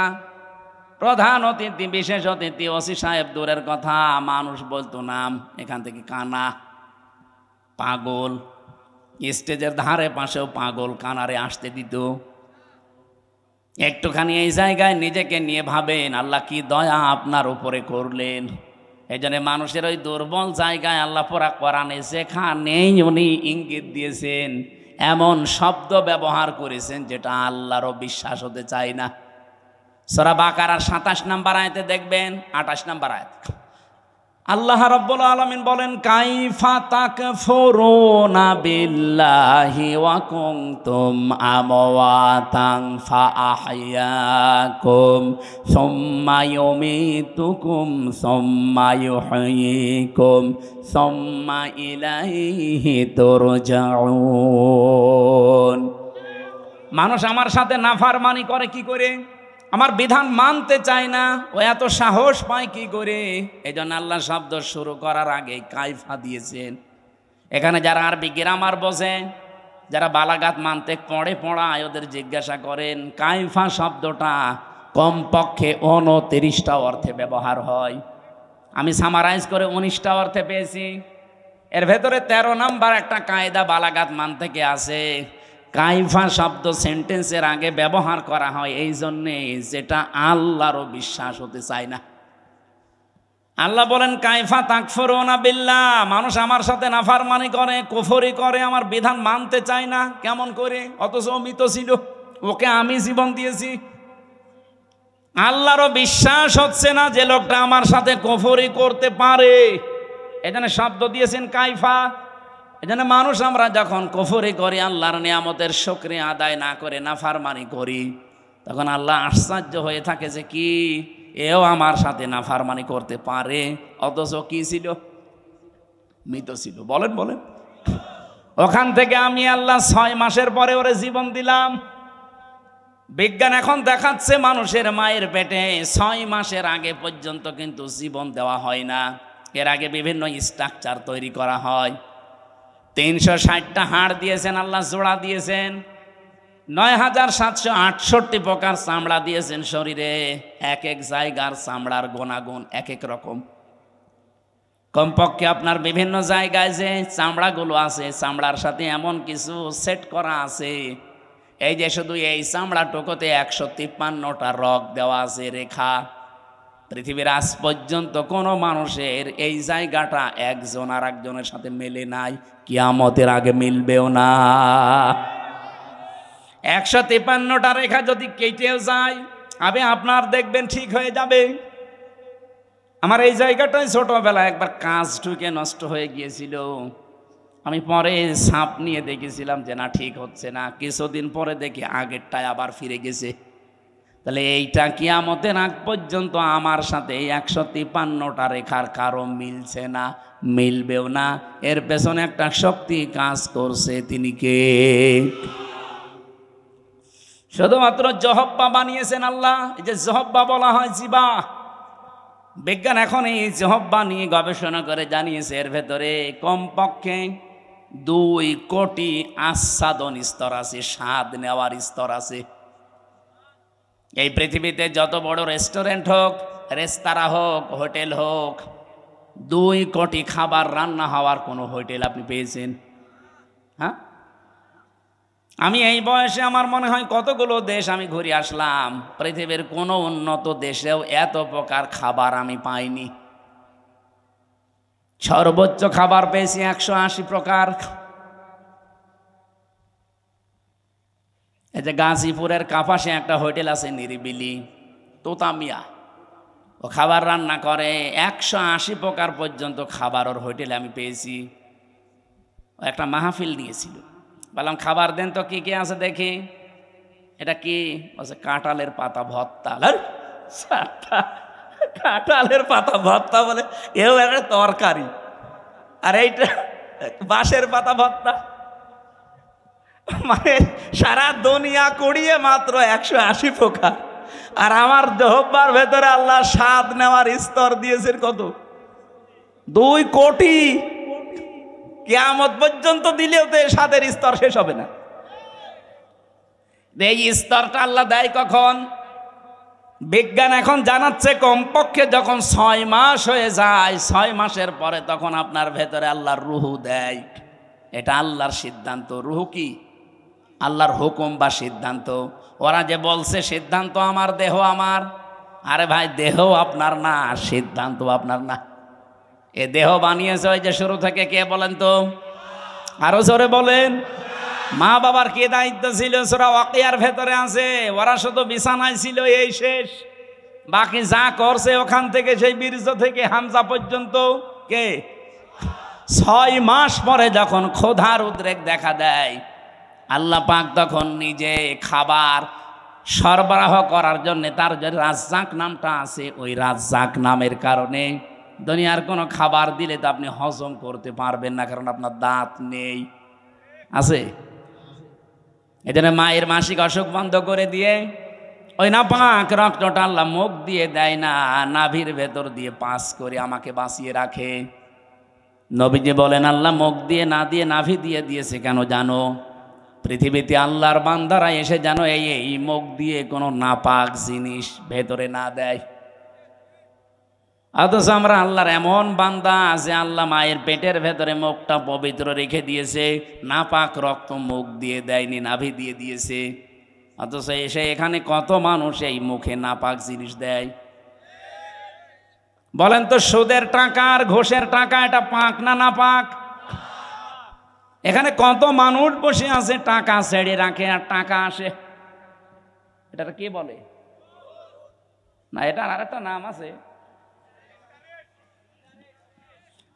প্রধান অতিথি, বিশেষ অতিথি, ওসি সাহেব দূরের কথা, মানুষ বলতো নাম, এখান থেকে কানা, পাগল। স্টেজের ধারে পাশেও পাগল কানারে আসতে দিত। একটুখানি এই জায়গায় নিজেকে নিয়ে ভাবেন আল্লাহ কি দয়া আপনার উপরে করলেন। এই জন্য মানুষের ওই দুর্বল জায়গায় আল্লাহ পুরা কোরআনে যেখানেই উনি ইঙ্গিত দিয়েছেন, এমন শব্দ ব্যবহার করেছেন যেটা আল্লাহরও বিশ্বাস হতে চায় না। সূরা বাকারার 27 নম্বর আয়াতে দেখবেন, 28 নম্বর আয়াত, আল্লাহ রাব্বুল আলামিন বলেন কাইফা তাকফুরুনা বিল্লাহি ওয়া কুনতুম আমওয়াতান ফাআহইয়াকুম সুম্মা ইউমীতুকুম সুম্মা ইউহয়ীকুম সুম্মা ইলাইহি তুরজাউন। মানুষ আমার সাথে নাফরমানি করে কি করে? আমার বিধান মানতে চায় না, ও এত সাহস পায় কি করে? এই জন্য আল্লাহ শব্দ শুরু করার আগে কাইফা দিয়েছেন। এখানে যারা আরবি গ্রামার বোঝে, যারা বালাগাত মানতে পড়ায়, ওদের জিজ্ঞাসা করেন কাইফা শব্দটা কমপক্ষে 29টা অর্থে ব্যবহার হয়। আমি সামারাইজ করে 19টা অর্থে পেয়েছি। এর ভেতরে 13 নম্বর একটা কায়দা বালাগাত মান থেকে আছে। কাইফা শব্দ সেন্টেন্সের আগে ব্যবহার করা হয় এই জন্যে যেটা আল্লাহরও বিশ্বাস হতে চায় না। আল্লাহ বলেন কাইফা তাকফুরুনা বিল্লাহ, মানুষ আমার সাথে নাফরমানি করে, কুফরি করে, আমার বিধান মানতে চায় না। কেমন করে? অথচ মৃত ছিল, ওকে আমি জীবন দিয়েছি। আল্লাহরও বিশ্বাস হচ্ছে না যে লোকটা আমার সাথে কুফরি করতে পারে, এখানে শব্দ দিয়েছেন কাইফা। এজন্য মানুষ আমরা যখন কুফরি করি, আল্লাহর নিয়ামতের শুকরিয়া আদায় না করে নাফরমানি করি, তখন আল্লাহ আশ্চর্য হয়ে থাকে যে কি এও আমার সাথে নাফরমানি করতে পারে, অথচ কি ছিল? মৃত ছিল। বলেন বলেন। ওখান থেকে আমি আল্লাহ 6 মাসের পরে ওরে জীবন দিলাম। বিজ্ঞান এখন দেখাচ্ছে মানুষের মায়ের পেটে 6 মাসের আগে পর্যন্ত কিন্তু জীবন দেওয়া হয় না। এর আগে বিভিন্ন স্ট্রাকচার তৈরি করা হয়। 360টা হাড় দিয়েছেন আল্লাহ, জোড়া দিয়েছেন, 9768 প্রকার চামড়া দিয়েছেন শরীরে। এক এক জায়গার চামড়ার গুণাগুণ এক এক রকম। কমপক্ষে আপনার বিভিন্ন জায়গায় যে চামড়াগুলো আছে, চামড়ার সাথে এমন কিছু সেট করা আছে, এই যে শুধু এই চামড়াটুকুতে 153টা রগ দেওয়া আছে, রেখা। পৃথিবীর আজ পর্যন্ত কোনো মানুষের এই জায়গাটা একজন আর একজনের সাথে মেলে নাই, কিয়ামতের আগে মিলবেও না। 153টা রেখা যদি কেটেও যায়, আপনার দেখবেন ঠিক হয়ে যাবে। আমার এই জায়গাটায় ছোটবেলায় একবার কাজ ঢুকে নষ্ট হয়ে গিয়েছিল। আমি পরে সাপ নিয়ে দেখেছিলাম যে না, ঠিক হচ্ছে না। কিছুদিন পরে দেখি আগেরটায় আবার ফিরে গেছে। তাহলে এইটা কিয়ামতের আগ পর্যন্ত আমার সাথে 153টা রেখার কারো মিলছে না, মিলবেও না। এর পেছনে একটা শক্তি কাজ করছে, তিনি কে? শুধুমাত্র জহব্বা বানিয়েছেন আল্লাহ। এই যে জহব্বা বলা হয় জিবা, বিজ্ঞান এখন এই জহব্বা নিয়ে গবেষণা করে জানিয়েছে এর ভেতরে কমপক্ষে 2 কোটি আস্বাদন স্তর আছে, স্বাদ নেওয়ার স্তর আছে। এই পৃথিবীতে যত বড় রেস্টুরেন্ট হোক, রেস্তোরাঁ হোক, হোটেল হোক, 2 কোটি খাবার রান্না হওয়ার কোনো হোটেল আপনি পেয়েছেন? হ্যাঁ, আমি এই বয়সে আমার মনে হয় কতগুলো দেশ আমি ঘুরে আসলাম, পৃথিবীর কোনো উন্নত দেশেও এত প্রকার খাবার আমি পাইনি। সর্বোচ্চ খাবার পেয়েছি 180 প্রকার। এই যে গাজীপুরের কাপাসে একটা হোটেল আছে নিরিবিলি, তোতামিয়া, ও খাবার রান্না করে 180 প্রকার পর্যন্ত খাবার ওর হোটেলে আমি পেয়েছি। ও একটা মাহফিল নিয়েছিল, বললাম খাবার দেন তো, কি কি আছে দেখি। এটা কি? বলছে কাঁঠালের পাতা ভর্তা। কাঁঠালের পাতা ভর্তা বলে, এও একটা তরকারি, আর এইটা বাঁশের পাতা ভর্তা। মানে সারা দুনিয়া কুড়িয়ে মাত্র 180 প্রকার, আর আমার জহব্বার ভেতরে আল্লাহ স্বাদ নেওয়ার স্তর দিয়েছেন কত? 2 কোটি। কিয়ামত পর্যন্ত দিলেও তো স্বাদের স্তর শেষ হবে না। এই স্তরটা আল্লাহ দেয় কখন? বিজ্ঞান এখন জানাচ্ছে কমপক্ষে যখন 6 মাস হয়ে যায়, 6 মাসের পরে তখন আপনার ভেতরে আল্লাহর রুহু দেয়। এটা আল্লাহর সিদ্ধান্ত। রুহু কি? আল্লাহর হুকুম বা সিদ্ধান্ত। ওরা যে বলছে সিদ্ধান্ত আমার, দেহ আমার, আরে ভাই দেহ আপনার না, সিদ্ধান্ত আপনার না। এ দেহ বানিয়েছে ওই যে শুরু থেকে কে বলেন তো? আরো জোরে বলেন। মা বাবার কি দায়িত্ব ছিল? সূরা ওয়াকিয়ার ভেতরে আছে, ওরা শুধু বিছানায় ছিল, এই শেষ। বাকি যা করছে ওখান থেকে, সেই বীর্য থেকে হামজা পর্যন্ত কে? 6 মাস পরে যখন ক্ষুধার উদ্রেক দেখা দেয়, আল্লাহ পাক তখন নিজে খাবার সরবরাহ করার জন্য, তার যে রাজ্জাক নামটা আছে, ওই রাজ্জাক নামের কারণে দুনিয়ার কোনো খাবার দিলে তো আপনি হজম করতে পারবেন না, কারণ আপনার দাঁত নেই। আছে? এই জন্য মায়ের মাসিক অসুখ বন্ধ করে দিয়ে ওই নাপাক রক্তটা আল্লাহ মুখ দিয়ে দেয় না, নাভির ভেতর দিয়ে পাস করে আমাকে বাঁচিয়ে রাখে। নবীজি বলেন আল্লাহ মুখ দিয়ে না দিয়ে নাভি দিয়ে দিয়েছে কেন জানো? পৃথিবীতে আল্লাহর বান্দারা এসে যেন এই মুখ দিয়ে কোনো নাপাক জিনিস ভেতরে না দেয়। অথচ আমরা আল্লাহর এমন বান্দা যে আল্লাহ মায়ের পেটের ভেতরে মুখটা পবিত্র রেখে দিয়েছে, নাপাক রক্ত মুখ দিয়ে দেয়নি, নাভি দিয়ে দিয়েছে। অথচ এসে এখানে কত মানুষ এই মুখে নাপাক জিনিস দেয়। বলেন তো, সুদের টাকা আর ঘোষের টাকা এটা পাক না নাপাক? এখানে কত মানুষ বসে আছে, টাকা ছেড়ে রাখে আর টাকা আসে। এটা কি বলে না? এটার আর একটা নাম আছে।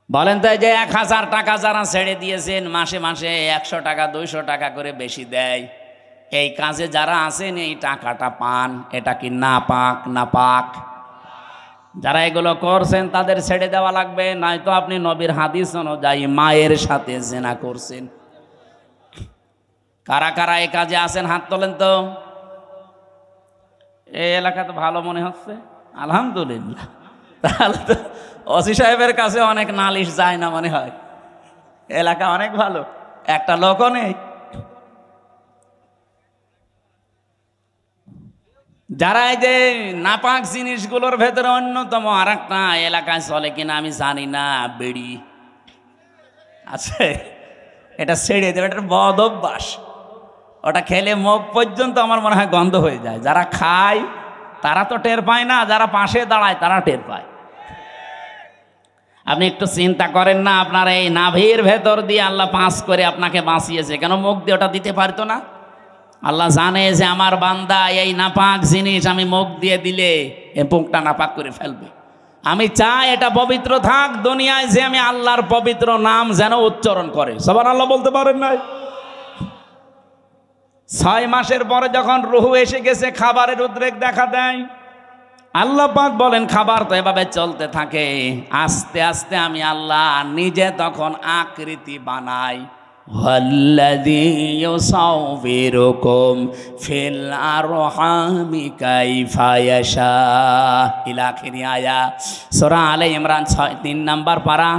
বলেন তো, এই যে 1000 টাকা যারা ছেড়ে দিয়েছেন, মাসে মাসে 100 টাকা 200 টাকা করে বেশি দেয়, এই কাজে যারা আছেন এই টাকাটা পান, এটা কি নাপাক না পাক? যারা এগুলো করছেন তাদের ছেড়ে দেওয়া লাগবে, নয়তো আপনি নবীর হাদিস অনুযায়ী মায়ের সাথে জিনা করছেন। কারা কারা এই কাজে আছেন হাত তোলেন তো। এই এলাকা তো ভালো মনে হচ্ছে, আলহামদুলিল্লাহ। তাহলে তো ওসি সাহেবের কাছে অনেক নালিশ যায় না মনে হয়, এলাকা অনেক ভালো, একটা লোকও নেই। যারা এই যে নাপাক জিনিসগুলোর ভেতরে অন্যতম আর একটা এলাকায় চলে কিনা আমি জানি না, বেড়ি আছে, এটা ছেড়ে দেবে, এটা বদ অভ্যাস। ওটা খেলে মুখ পর্যন্ত আমার মনে হয় গন্ধ হয়ে যায়। যারা খায় তারা তো টের পায় না, যারা পাশে দাঁড়ায় তারা টের পায়। আপনি একটু চিন্তা করেন না, আপনার এই নাভির ভেতর দিয়ে আল্লাহ পাস করে আপনাকে বাঁচিয়েছে, কেন মুখ দিয়ে ওটা দিতে পারতো না? আল্লাহ জানে যে আমার বান্দা এই নাপাক জিনিস আমি মুখ দিয়ে দিলে এ মুখটা নাপাক করে ফেলবে। আমি চাই এটা পবিত্র থাক দুনিয়ায়, যে আমি আল্লাহর পবিত্র নাম যেন উচ্চারণ করে। সুবহানাল্লাহ বলতে পারেন নাই? 6 মাসের পরে যখন রুহু এসে গেছে, খাবারের উদ্রেক দেখা দেয়। আল্লাহ পাক বলেন খাবার তো এভাবে চলতে থাকে, আস্তে আস্তে আমি আল্লাহ নিজে তখন আকৃতি বানাই। ওয়াল্লাযী ইউসাউবিরুকুম ফিল আরহামি কাইফা ইয়াশা ইলা আখিরি আয়াত। সূরা আলে ইমরান 3 নাম্বার পারা,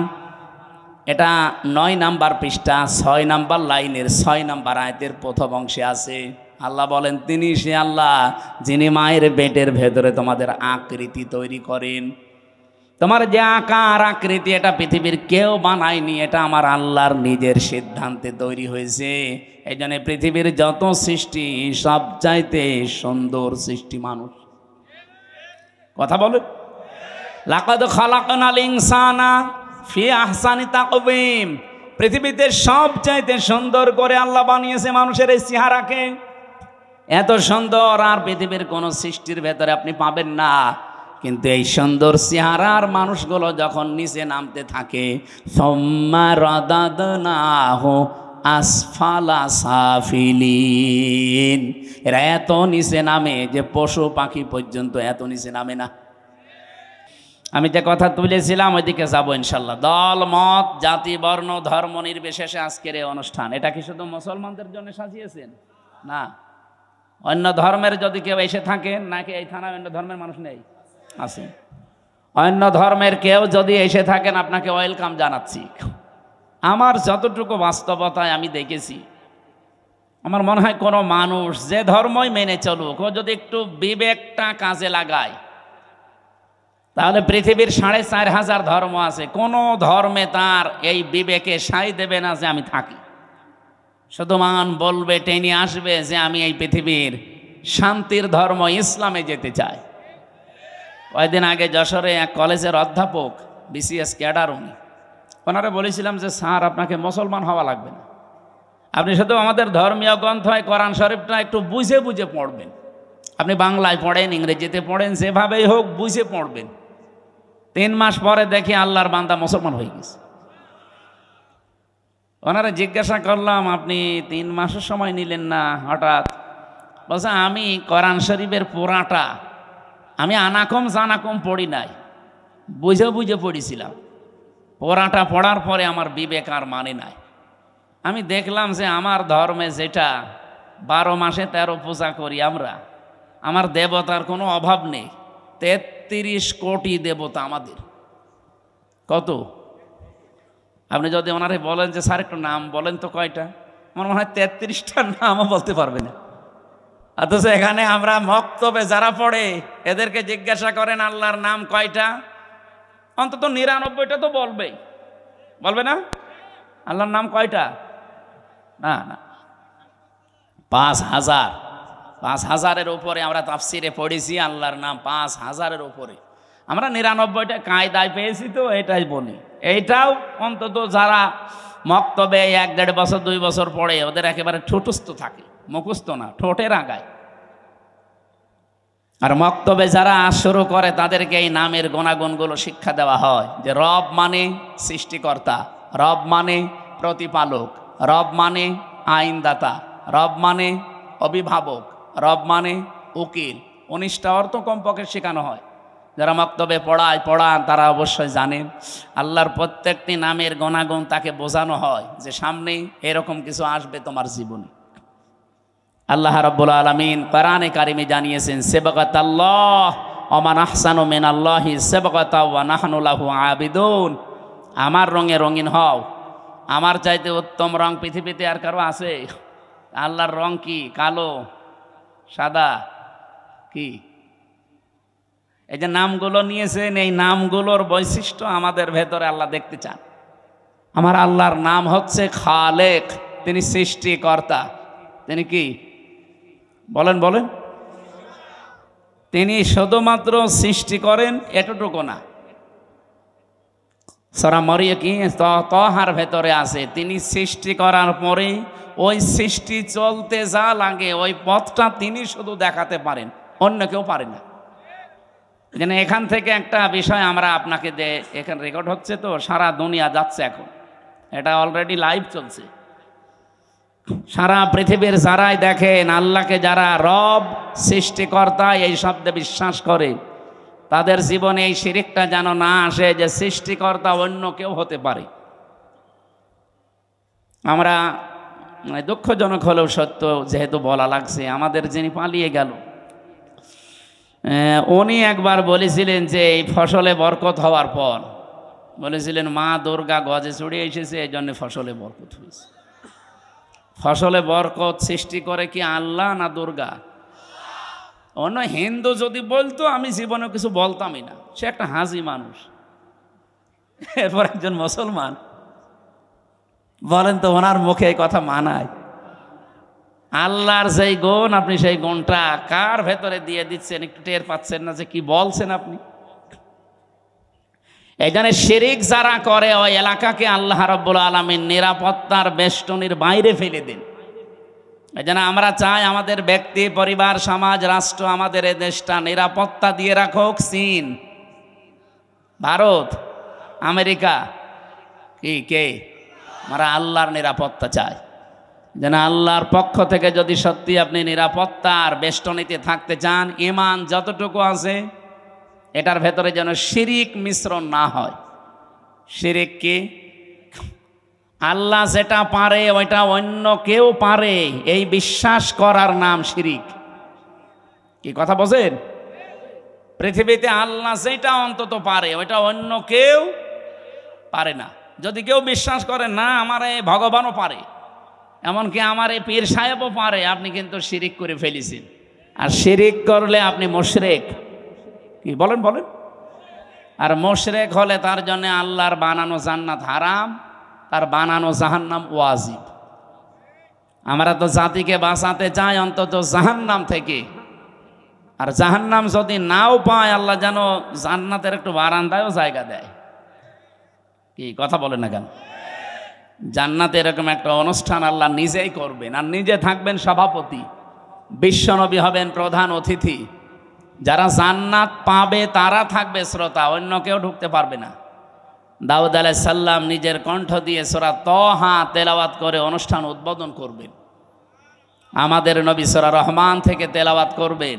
এটা 9 নাম্বার পৃষ্ঠা 6 নাম্বার লাইনের 6 নাম্বার আয়াতের প্রথম অংশে আছে। আল্লাহ বলেন তিনি সে আল্লাহ যিনি মায়ের পেটের ভেতরে তোমাদের আকৃতি তৈরি করেন। তোমার যে আকার আকৃতি এটা পৃথিবীর কেউ বানায়নি, এটা আমার আল্লাহর নিজের সিদ্ধান্তে তৈরি হয়েছে। এই জন্য পৃথিবীর যত সৃষ্টি সবচাইতে সুন্দর সৃষ্টি মানুষ। কথা বলে লাকাদ খালাকনাল ইনসানা ফি আহসানি তাকওয়িম। পৃথিবীতে সবচাইতে সুন্দর করে আল্লাহ বানিয়েছে মানুষের এই চেহারাকে। এত সুন্দর আর পৃথিবীর কোন সৃষ্টির ভেতরে আপনি পাবেন না। কিন্তু এই সুন্দর চেহারার মানুষগুলো যখন নিচে নামতে থাকে, সুম্মা রাদাদনাহু আসফালা সাফিলিন, এরা এত নিচে নামে যে পশু পাখি পর্যন্ত এত নিচে নামে না। আমি যে কথা তুলেছিলাম ওইদিকে যাবো ইনশাল্লাহ। দল মত জাতি বর্ণ ধর্ম নির্বিশেষে আজকের এই অনুষ্ঠান, এটা কি শুধু মুসলমানদের জন্য সাজিয়েছেন? না, অন্য ধর্মের যদি কেউ এসে থাকেন, নাকি এই থানায় অন্য ধর্মের মানুষ নেই? আছে। অন্য ধর্মের কেউ যদি এসে থাকেন আপনাকে ওয়েলকাম জানাচ্ছি। আমার যতটুকু বাস্তবতায় আমি দেখেছি, আমার মনে হয় কোনো মানুষ যে ধর্মই মেনে চলুক, ও যদি একটু বিবেকটা কাজে লাগায়, তাহলে পৃথিবীর 4,500 ধর্ম আছে, কোনো ধর্মে তার এই বিবেকে সাই দেবে না যে আমি থাকি। শুধু মান বলবে, টেনে আসবে যে আমি এই পৃথিবীর শান্তির ধর্ম ইসলামে যেতে চাই। কয়েকদিন আগে যশোরে এক কলেজের অধ্যাপক, বিসিএস ক্যাডার, ওনারা বলেছিলাম যে স্যার আপনাকে মুসলমান হওয়া লাগবে না, আপনি শুধু আমাদের ধর্মীয় গ্রন্থ কোরআন শরীফটা একটু বুঝে বুঝে পড়বেন। আপনি বাংলায় পড়েন, ইংরেজিতে পড়েন, যেভাবেই হোক বুঝে পড়বেন। 3 মাস পরে দেখি আল্লাহর বান্দা মুসলমান হয়ে গেছে। ওনারা জিজ্ঞাসা করলাম আপনি 3 মাসের সময় নিলেন না হঠাৎ? বলছে আমি কোরআন শরীফের পুরাটা আমি আনাকম জানাকম পড়ি নাই, বুঝে বুঝে পড়েছিলাম। পুরাটা পড়ার পরে আমার বিবেক আর মানে নাই। আমি দেখলাম যে আমার ধর্মে যেটা 12 মাসে 13 পূজা করি আমরা, আমার দেবতার কোনো অভাব নেই। 33 কোটি দেবতা আমাদের। কত? আপনি যদি ওনারে বলেন যে স্যার একটু নাম বলেন তো কয়টা, আমার মনে হয় 33টার নামও বলতে পারবে না। অথচ এখানে আমরা মক্তবে যারা পড়ে এদেরকে জিজ্ঞাসা করেন আল্লাহর নাম কয়টা, অন্তত 99টা তো বলবেই, বলবে না? আল্লাহর নাম কয়টা? না না, 5,000-5,000-এর উপরে আমরা তাফসিরে পড়েছি। আল্লাহর নাম 5,000-এর উপরে। আমরা 99টা কায়দায় পেয়েছি, তো এটাই বলি। এইটাও অন্তত যারা মক্তবে 1-1.5 বছর 2 বছর পড়ে, ওদের একেবারে ঠোঁটস্থ থাকে, মুখস্থ না, ঠোঁটের আগায়। আর মক্তবে যারা শুরু করে তাদেরকে এই নামের গুণাগুণগুলো শিক্ষা দেওয়া হয়, যে রব মানে সৃষ্টিকর্তা, রব মানে প্রতিপালক, রব মানে আইনদাতা, রব মানে অভিভাবক, রব মানে উকিল। 19টা অর্থ কমপক্ষে শেখানো হয়। যারা মক্তবে পড়ান তারা অবশ্যই জানেন আল্লাহর প্রত্যেকটি নামের গুণাগুণ তাকে বোঝানো হয় যে সামনে এরকম কিছু আসবে তোমার জীবনে। আল্লাহ রাব্বুল আলামিন কোরআনে কারিমে জানিয়েছেন সিবগাতাল্লাহ ওয়া মান আহসানু মিনাল্লাহি সিবগাতা ওয়া নাহনু লাহু আবিদুন। আমার রঙে রঙিন হও, আমার চাইতে উত্তম রং পৃথিবীতে আর কারো আছে? আল্লাহর রং কি? কালো, সাদা, কি? এই যে নামগুলো নিয়েছেন, এই নামগুলোর বৈশিষ্ট্য আমাদের ভেতরে আল্লাহ দেখতে চান। আমার আল্লাহর নাম হচ্ছে খালেক, তিনি সৃষ্টিকর্তা। তিনি কি? বলেন বলেন। তিনি শুধুমাত্র সৃষ্টি করেন এতটুকু না, সূরা মরিয়ম কি তহার ভেতরে আছে তিনি সৃষ্টি করার পরে ওই সৃষ্টি চলতে যা লাগে ওই পথটা তিনি শুধু দেখাতে পারেন, অন্য কেউ পারে না। যেন এখান থেকে একটা বিষয় আমরা আপনাকে এখানে রেকর্ড হচ্ছে, তো সারা দুনিয়া যাচ্ছে এখন, এটা অলরেডি লাইভ চলছে। সারা পৃথিবীর যারাই দেখেন আল্লাহকে, যারা রব সৃষ্টিকর্তা এই শব্দে বিশ্বাস করে, তাদের জীবনে এই শিরকটা যেন না আসে যে সৃষ্টিকর্তা অন্য কেউ হতে পারে। আমরা দুঃখজনক হলেও সত্য যেহেতু বলা লাগছে, আমাদের যিনি পালিয়ে গেল উনি একবার বলেছিলেন যে এই ফসলে বরকত হওয়ার পর বলেছিলেন মা দুর্গা গজে চড়ে এসেছে, এই জন্য ফসলে বরকত হয়েছে। ফসলে বরকত সৃষ্টি করে কি আল্লাহ না দুর্গা? অন্য হিন্দু যদি বলতো আমি জীবনে কিছু বলতামই না, সে একটা হাজি মানুষ। এরপর একজন মুসলমান বলেন তো ওনার মুখে এই কথা মানায়? আল্লাহর যেই গুণ, আপনি সেই গুণটা কার ভেতরে দিয়ে দিচ্ছেন, একটু টের পাচ্ছেন না যে কি বলছেন আপনি? এই জন্য শিরিক যারা করে ওই এলাকাকে আল্লাহ রাব্বুল আলামিন নিরাপত্তার বেষ্টনীর বাইরে ফেলে দেন। এই জন্য আমরা চাই আমাদের ব্যক্তি, পরিবার, সমাজ, রাষ্ট্র, আমাদের এই দেশটা নিরাপত্তা দিয়ে রাখুক চীন, ভারত, আমেরিকা, কে? আমরা আল্লাহর নিরাপত্তা চাই। যেন আল্লাহর পক্ষ থেকে যদি সত্যি আপনি নিরাপত্তার বেষ্টনীতে থাকতে চান, ঈমান যতটুকু আছে এটার ভেতরে যেন শিরিক মিশ্রণ না হয়। শিরিক কি? আল্লাহ যেটা পারে ওইটা অন্য কেউ পারে, এই বিশ্বাস করার নাম শিরিক। কি কথা বলেন? পৃথিবীতে আল্লাহ যেটা অন্তত পারে ওইটা অন্য কেউ পারে না। যদি কেউ বিশ্বাস করে না আমার এই ভগবানও পারে, এমনকি আমার এই পীর সাহেবও পারে, আপনি কিন্তু শিরিক করে ফেলেছেন। আর শিরিক করলে আপনি মুশরিক। কি বলেন? আর মুশরিক হলে তার জন্য আল্লাহর বানানো জান্নাত হারাম, তার বানানো জাহান্নাম ওয়াজিব। আমরা তো জাতিকে বাঁচাতে চাই অন্তত জাহান্নাম থেকে, আর জাহান্নাম যদি নাও পায় আল্লাহ যেন জান্নাতের একটু বারান্দায়ও জায়গা দেয়। কি কথা বলেন না কেন? জান্নাতে এরকম একটা অনুষ্ঠান আল্লাহ নিজেই করবেন, আর নিজে থাকবেন সভাপতি, বিশ্বনবী হবেন প্রধান অতিথি। যারা জান্নাত পাবে তারা থাকবে শ্রোতা, অন্য কেউ ঢুকতে পারবে না। দাউদ আলাইহিস সালাম নিজের কণ্ঠ দিয়ে সূরা তাহা তেলাওয়াত করে অনুষ্ঠান উদ্বোধন করবেন। আমাদের নবী সূরা রহমান থেকে তেলাওয়াত করবেন,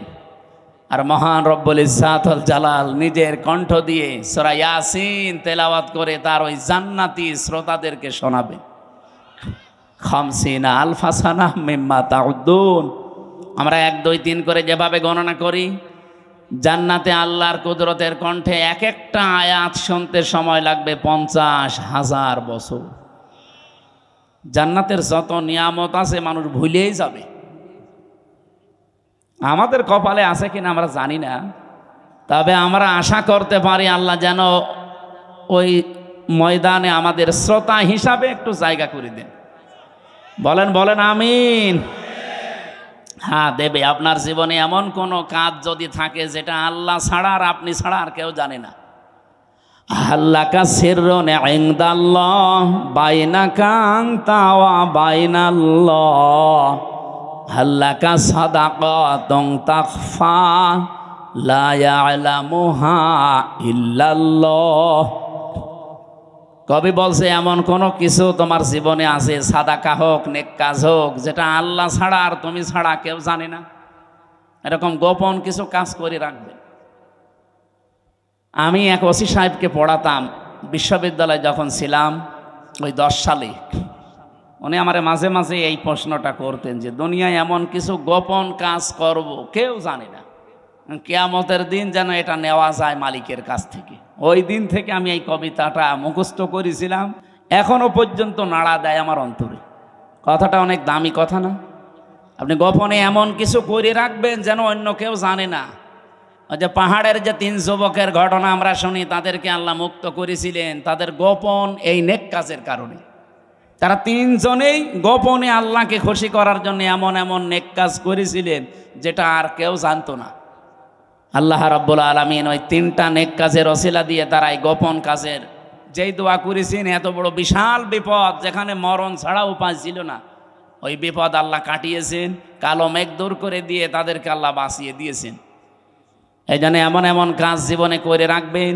আর মহান রব্বুল ইজ্জাত ওয়াল জালাল নিজের কণ্ঠ দিয়ে সূরা ইয়াসিন তেলাওয়াত করে তার ওই জান্নাতি শ্রোতাদেরকে শোনাবেন। 50 আলফা সানাহ মিম্মা তাউদ্দুন। আমরা 1 2 3 করে যেভাবে গণনা করি, জান্নাতে আল্লাহর কুদরতের কণ্ঠে এক একটা আয়াত শুনতে সময় লাগবে 50,000 বছর। জান্নাতের যত নিয়ামত আছে মানুষ ভুলেই যাবে। আমাদের কপালে আছে কিনা আমরা জানি না, তবে আমরা আশা করতে পারি আল্লাহ যেন ওই ময়দানে আমাদের শ্রোতা হিসাবে একটু জায়গা করে দেন। বলেন আমিন। হ্যাঁ দেবে। আপনার জীবনে এমন কোনো কাজ যদি থাকে যেটা আল্লাহ ছাড়া আর আপনি ছাড়া আর কেউ জানে না, আল্লাকা সিররুন ইনদাল্লাহ বাইনাকা আনতা ওয়া বাইনাল্লাহ, আল্লাকা সাদাকাতুন তাখফা লা ইয়ালামুহা ইল্লাল্লাহ। কবি বলছে এমন কোনো কিছু তোমার জীবনে আছে, সাদাকা হোক, নেক কাজ হোক, যেটা আল্লাহ ছাড়া আর তুমি ছাড়া কেউ জানে না। এরকম গোপন কিছু কাজ করে রাখবে। আমি এক ওসি সাহেবকে পড়াতাম বিশ্ববিদ্যালয়ে যখন ছিলাম, ওই 10 সালে। উনি আমার মাঝে মাঝে এই প্রশ্নটা করতেন যে দুনিয়ায় এমন কিছু গোপন কাজ করব, কেউ জানে না, কিয়ামতের দিন যেন এটা নেওয়া যায় মালিকের কাছ থেকে। ওই দিন থেকে আমি এই কবিতাটা মুখস্থ করেছিলাম, এখনো পর্যন্ত নাড়া দেয় আমার অন্তরে। কথাটা অনেক দামি কথা না? আপনি গোপনে এমন কিছু করে রাখবেন যেন অন্য কেউ জানে না। ওই যে পাহাড়ের যে 3 যুবকের ঘটনা আমরা শুনি, তাদেরকে আল্লাহ মুক্ত করেছিলেন তাদের গোপন এই নেক কাজের কারণে। তারা 3 জনেই গোপনে আল্লাহকে খুশি করার জন্য এমন এমন নেক কাজ করেছিলেন যেটা আর কেউ জানতো না। আল্লাহ রাব্বুল আলামিন ওই 3টা নেক কাজের ওসিলা দিয়ে তারা এই গোপন কাজের যেই দোয়া করেছেন, এত বড় বিশাল বিপদ যেখানে মরণ ছাড়া উপায় ছিল না, ওই বিপদ আল্লাহ কাটিয়েছেন, কালো মেঘ দূর করে দিয়ে তাদেরকে আল্লাহ বাঁচিয়ে দিয়েছেন। এই জন্য এমন এমন কাজ জীবনে করে রাখবেন।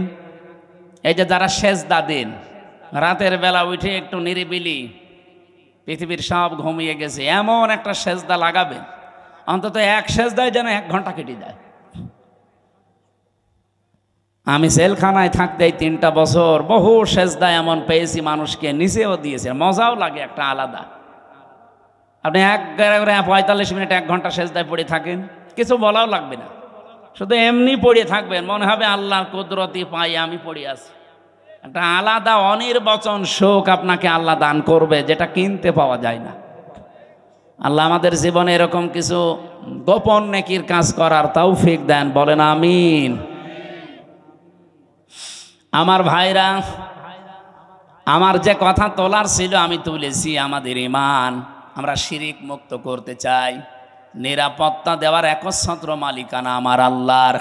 এই যে যারা সেজদা দেন, রাতের বেলা উঠে একটু নিরিবিলি, পৃথিবীর সব ঘুমিয়ে গেছে, এমন একটা সেজদা লাগাবেন, অন্তত এক সেজদায় যেন 1 ঘন্টা কেটে যায়। আমি জেলখানায় থাকতে এই 3টা বছর বহু সেজদা এমন পেয়েছি, মানুষকে নিচেও দিয়েছে, মজাও লাগে একটা আলাদা। আপনি 45 মিনিট 1 ঘন্টা সেজদায় পড়ে থাকেন, কিছু বলাও লাগবে না, শুধু এমনি পড়ে থাকবেন, মনে হবে আল্লাহর কুদরতি পাই আমি পড়ে আছি। একটা আলাদা অনির্বচন সুখ আপনাকে আল্লাহ দান করবে, যেটা কিনতে পাওয়া যায় না। আল্লাহ আমাদের জীবনে এরকম কিছু গোপন নেকির কাজ করার তৌফিক দেন, বলেন আমিন। আমার ভাইরা, আমার যে কথা তোলার ছিল আমি তুলেছি। আমাদের ঈমান আমরা শিরিক মুক্ত করতে চাই। নিরাপত্তা দেওয়ার একচ্ছত্র মালিকানা আমার আল্লাহর।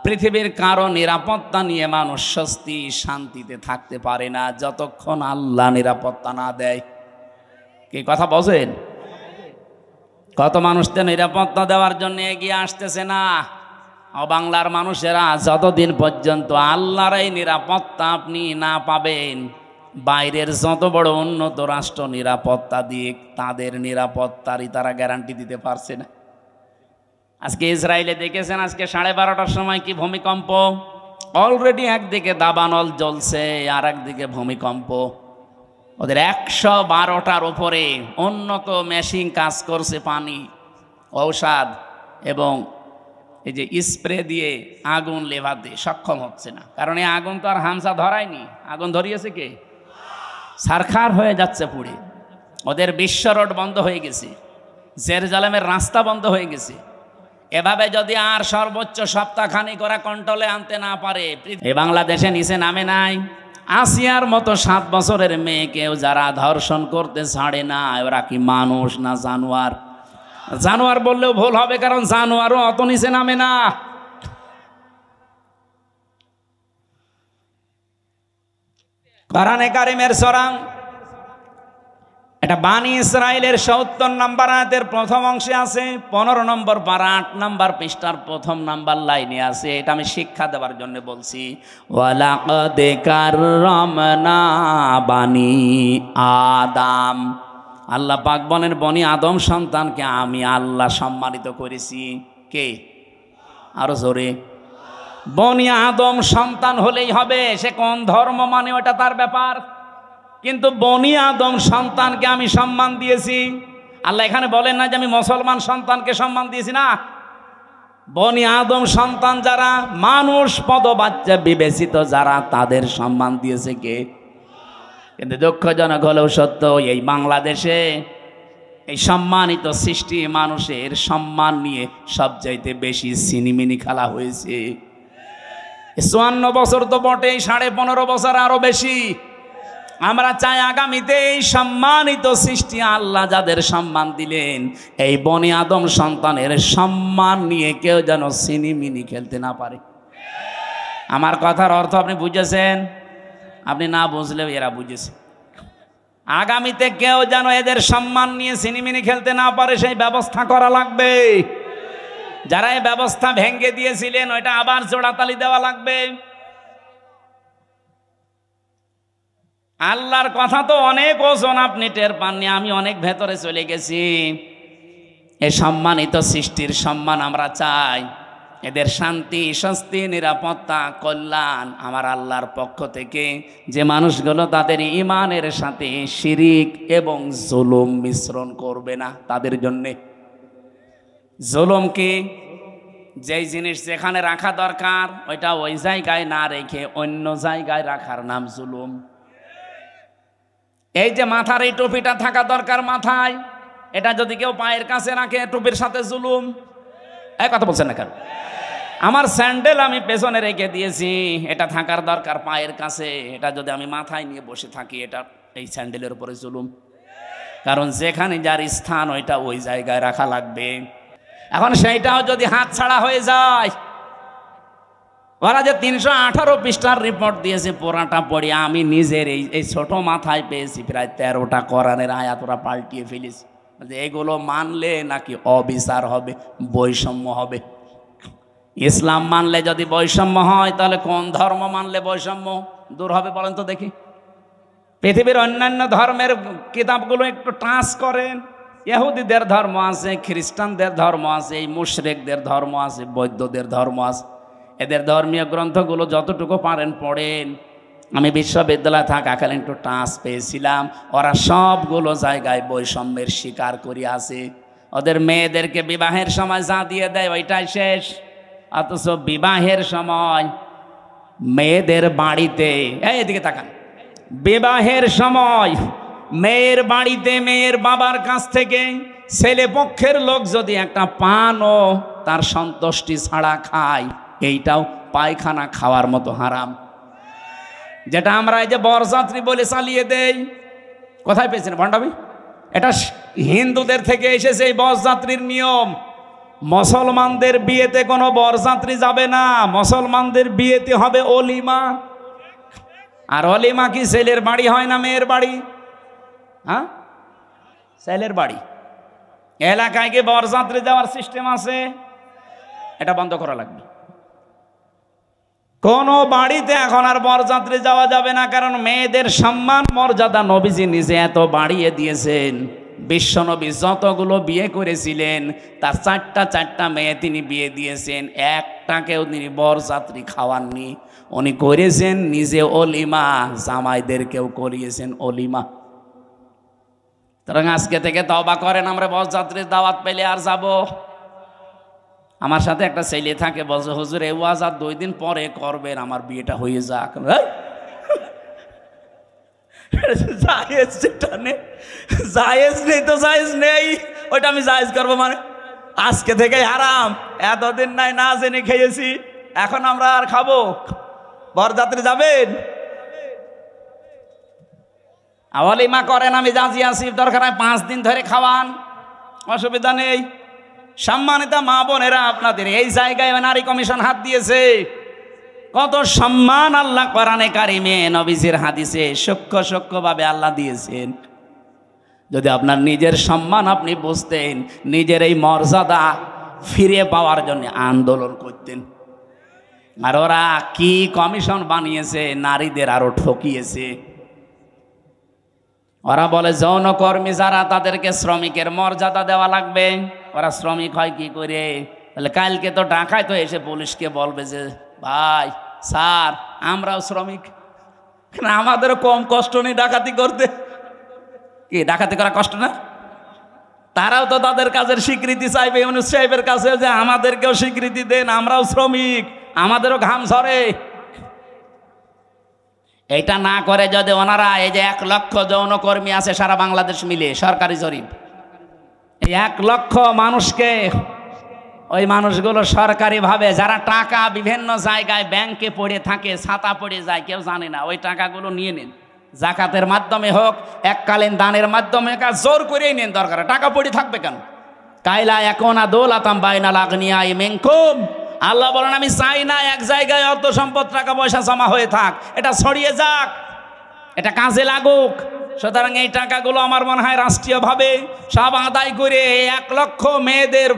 পৃথিবীর কারো নিরাপত্তা নিয়ে মানুষ স্বস্তি শান্তিতে থাকতে পারে না যতক্ষণ আল্লাহ নিরাপত্তা না দেয়। কি কথা বলেন? কত মানুষদের নিরাপত্তা দেওয়ার জন্য এগিয়ে আসতেছে না। বাংলার মানুষেরা যতদিন পর্যন্ত আল্লাহর এই নিরাপত্তা আপনি না পাবেন, বাইরের যত বড় উন্নত রাষ্ট্র নিরাপত্তা দিয়ে তাদের নিরাপত্তারই তারা গ্যারান্টি দিতে পারছে না। আজকে ইসরায়েলে দেখেছেন, আজকে 12:30টার সময় কি ভূমিকম্প। অলরেডি একদিকে দাবানল জ্বলছে, আর একদিকে ভূমিকম্প। ওদের 112টার উপরে উন্নত মেশিন কাজ করছে, পানি, ঔষধ এবং এই যে স্প্রে দিয়ে আগুন লেভাতে সক্ষম হচ্ছে না। কারণ এই আগুন তো আর হামসা ধরায়নি, আগুন ধরিয়েছে কে? সারখার হয়ে যাচ্ছে পুড়ে। ওদের বিশ্ব রোড বন্ধ হয়ে গেছে, জেরুজালেমের রাস্তা বন্ধ হয়ে গেছে। এভাবে যদি আর সর্বোচ্চ সপ্তাহখানিক ওরা কন্ট্রোলে আনতে না পারে, এই বাংলাদেশে নিচে নামে নাই আসিয়ার মতো 7 বছরের মেয়েকেও যারা ধর্ষণ করতে ছাড়ে না, ওরা কি মানুষ না জানোয়ার? জানোয়ার বললেও ভুল হবে, কারণ জানোয়ারও অত নিচে নামে না। কোরআনে কারিমের সূরা এটা বানি ইসরাইলের ৭০ নম্বর আয়াতের প্রথম অংশে আছে, 15 নম্বর পারা 8 নম্বর পৃষ্ঠার 1ম নাম্বার লাইনে আছে। এটা আমি শিক্ষা দেওয়ার জন্য বলছি। ওয়ালাকাদ কাররামনা বানি আদম, আল্লাহ পাক বলেন বনি আদম সন্তানকে আমি আল্লাহ সম্মানিত করেছি। কে? আরো জোরে। বনি আদম সন্তান হলেই হবে, সে কোন ধর্ম মানে ওটা তার ব্যাপার, কিন্তু বনি আদম সন্তানকে আমি সম্মান দিয়েছি। আল্লাহ এখানে বলেন না যে আমি মুসলমান সন্তানকে সম্মান দিয়েছি, না। বনি আদম সন্তান যারা মানুষ পদবাচ্চা বিবেচিত যারা, তাদের সম্মান দিয়েছে কে? কিন্তু দুঃখজনক হলেও সত্য, এই বাংলাদেশে এই সম্মানিত সৃষ্টি মানুষের সম্মান নিয়ে সবচাইতে বেশি সিনিমিনি খেলা হয়েছে। 54 বছর তো বটেই, 15.5 বছর আরো বেশি। আমরা চাই আগামীতে এই সম্মানিত সৃষ্টি আল্লাহ যাদের সম্মান দিলেন, এই বনি আদম সন্তানের সম্মান নিয়ে কেউ যেন সিনিমিনি খেলতে না পারে। আমার কথার অর্থ আপনি বুঝেছেন? আপনি না বুঝলেও এরা বুঝেছে। আগামীতে কেউ যেন এদের সম্মান নিয়ে সিনিমিনি খেলতে না পারে, সেই ব্যবস্থা করা লাগবে। যারা এই ব্যবস্থা ভেঙে দিয়েছিলেন, ওইটা আবার জোড়াতালি দেওয়া লাগবে। আল্লাহর কথা তো অনেক ওজন, আপনি টের পাননি, আমি অনেক ভেতরে চলে গেছি। এই সম্মানিত সৃষ্টির সম্মান আমরা চাই। এদের শান্তি, স্বস্তি, নিরাপত্তা, কল্যাণ আমার আল্লাহর পক্ষ থেকে। যে মানুষগুলো তাদের ঈমানের সাথে শিরিক এবং জুলুম মিশ্রণ করবে না, তাদের জন্যে। জুলুম কি? যেই জিনিস যেখানে রাখা দরকার ওইটা ওই জায়গায় না রেখে অন্য জায়গায় রাখার নাম জুলুম। এই যে মাথার এই টুপিটা থাকা দরকার মাথায়, এটা যদি কেউ পায়ের কাছে রাখে টুপির সাথে জুলুম। এই কথা বলছেন না কেন? আমার স্যান্ডেল আমি পেছনে রেখে দিয়েছি, এটা থাকার দরকার পায়ের কাছে, এটা যদি আমি মাথায় নিয়ে বসে থাকি, এটা এই স্যান্ডেলের উপরে জুলুম। কারণ যেখানে যার স্থান ওইটা ওই জায়গায় রাখা লাগবে। এখন সেইটাও যদি হাত ছাড়া হয়ে যায়, ওরা যে 318 পৃষ্ঠার রিপোর্ট দিয়েছে পুরাটা পড়ে আমি নিজের এই ছোট মাথায় পেয়েছি প্রায় 13টা কোরআনের আয়াত ওরা পাল্টিয়ে ফেলেছি। এগুলো মানলে নাকি অবিচার হবে, বৈষম্য হবে। ইসলাম মানলে যদি বৈষম্য হয় তাহলে কোন ধর্ম মানলে বৈষম্য দূর হবে বলেন তো দেখি? পৃথিবীর অন্যান্য ধর্মের কিতাবগুলো একটু টাচ করেন। ইহুদিদের ধর্ম আছে, খ্রিস্টানদের ধর্ম আছে, এই মুশরিকদের ধর্ম আছে, বৌদ্ধদের ধর্ম আছে। এদের ধর্মীয় গ্রন্থগুলো যতটুকু পারেন পড়েন। আমি বিশ্ববিদ্যালয়ে থাকাকালীন একটু টাচ পেয়েছিলাম, ওরা সবগুলো জায়গায় বৈষম্যের শিকার করে আছে। ওদের মেয়েদেরকে বিবাহের সময় যা দিয়ে দেয় ওইটাই শেষ, অথচ বিবাহের সময় মেয়েদের বাড়িতে, এদিকে তাকান, বিবাহের সময় মেয়ের বাড়িতে মেয়ের বাবার কাছ থেকে ছেলে পক্ষের লোক যদি একটা পানও তার সন্তুষ্টি ছাড়া খায়, এইটাও পায়খানা খাওয়ার মতো হারাম। যেটা আমরা এই যে বরযাত্রী বলে চালিয়ে দেই, কোথায় পেয়েছেন ভণ্ডামি? এটা হিন্দুদের থেকে এসেছে এই বরযাত্রীর নিয়ম। মুসলমানদের বিয়েতে কোনো বরযাত্রী যাবে না, মুসলমানদের বিয়েতে হবে অলিমা। আর অলিমা কি ছেলের বাড়ি হয় না মেয়ের বাড়ি? হ্যাঁ, ছেলের বাড়ি। এলাকায় কি বরযাত্রী যাওয়ার সিস্টেম আছে? এটা বন্ধ করা লাগবে। কোন বাড়িতে এখন আর বরযাত্রী যাওয়া যাবে না, কারণ মেয়েদের সম্মান মর্যাদা নবীজি নিজে এত বাড়িয়ে দিয়েছেন। বিশ্বনবী যতগুলো বিয়ে করেছিলেন তার চারটা মেয়ে তিনি বিয়ে দিয়েছেন, একটাকেও তিনি বরযাত্রী খাওয়াননি। উনি করেছেন নিজে অলিমা, জামাইদেরকেও করিয়েছেন অলিমা। সুতরাং আজকে থেকে তওবা করেন, আমরা বরযাত্রীর দাওয়াত পেলে আর যাব। আমার সাথে একটা ছেলে থাকে, বলছে হুজুর এই ওয়াজ আর 2 দিন পরে করবেন, আমার বিয়েটা হয়ে যাক। জায়েজ যেটা নেই, জায়েজ নেই তো জায়েজ নেই, ওইটা আমি জায়েজ করবো মানে? আজকে থেকে হারাম। এতদিন নাই না জেনে খেয়েছি, এখন আমরা আর খাবো? বরযাত্রী যাবেন? অলিমা করেন, আমি যাচ্ছি আসি, দরকার হয় 5 দিন ধরে খাওয়ান, অসুবিধা নেই। সম্মানিত মা বোনেরা, আপনাদের এই জায়গায় নারী কমিশন হাত দিয়েছে। কত সম্মান আল্লাহ কোরআনে কারিমে নবীজির হাদিসে সূক্ষ্মভাবে আল্লাহ দিয়েছেন। যদি আপনার নিজের সম্মান আপনি বুঝতেন, নিজের এই মর্যাদা ফিরে পাওয়ার জন্য আন্দোলন করতেন। আর ওরা কি কমিশন বানিয়েছে, নারীদের আরো ঠকিয়েছে। ওরা বলে যৌনকর্মী যারা তাদেরকে শ্রমিকের মর্যাদা দেওয়া লাগবে। ওরা শ্রমিক হয় কি করে? তাহলে কালকে তো ঢাকায় তো এসে পুলিশকে বলবে যে ভাই স্যার আমরাও শ্রমিক, আমাদেরও কম কষ্ট নেই ডাকাতি করতে। কি ডাকাতি করা কষ্ট না? তারাও তো তাদের কাজের স্বীকৃতি চাইবে ইউনূস সাহেবের কাছে, যে আমাদেরকেও স্বীকৃতি দেন, আমরাও শ্রমিক, আমাদেরও ঘাম ঝরে। এইটা না করে যদি ওনারা, এই যে 1 লক্ষ যৌনকর্মী আছে সারা বাংলাদেশ মিলে, সরকারি জরিপ, এই 1 লক্ষ মানুষকে, ওই মানুষগুলো সরকারিভাবে যারা টাকা বিভিন্ন জায়গায় ব্যাংকে পড়ে থাকে, ছাতা পড়ে যায়, কেউ জানে না, ওই টাকাগুলো নিয়ে নিন। জাকাতের মাধ্যমে হোক, এককালীন দানের মাধ্যমে, জোর করেই নিন, দরকার টাকা পড়ে থাকবে কেন? কাইলা একুনা দৌলাতাম বাইনাল আগনিয়া মিনকুম, আল্লাহ বলেন আমি চাই না এক জায়গায় অর্থ সম্পদ টাকা পয়সা জমা হয়ে থাক, এটা ছড়িয়ে যাক, এটা কাজে লাগুক। সুতরাং এই টাকাগুলো আমার মনে হয় রাষ্ট্রীয়ভাবে সব আদায় করে 1 লক্ষ মেয়েদের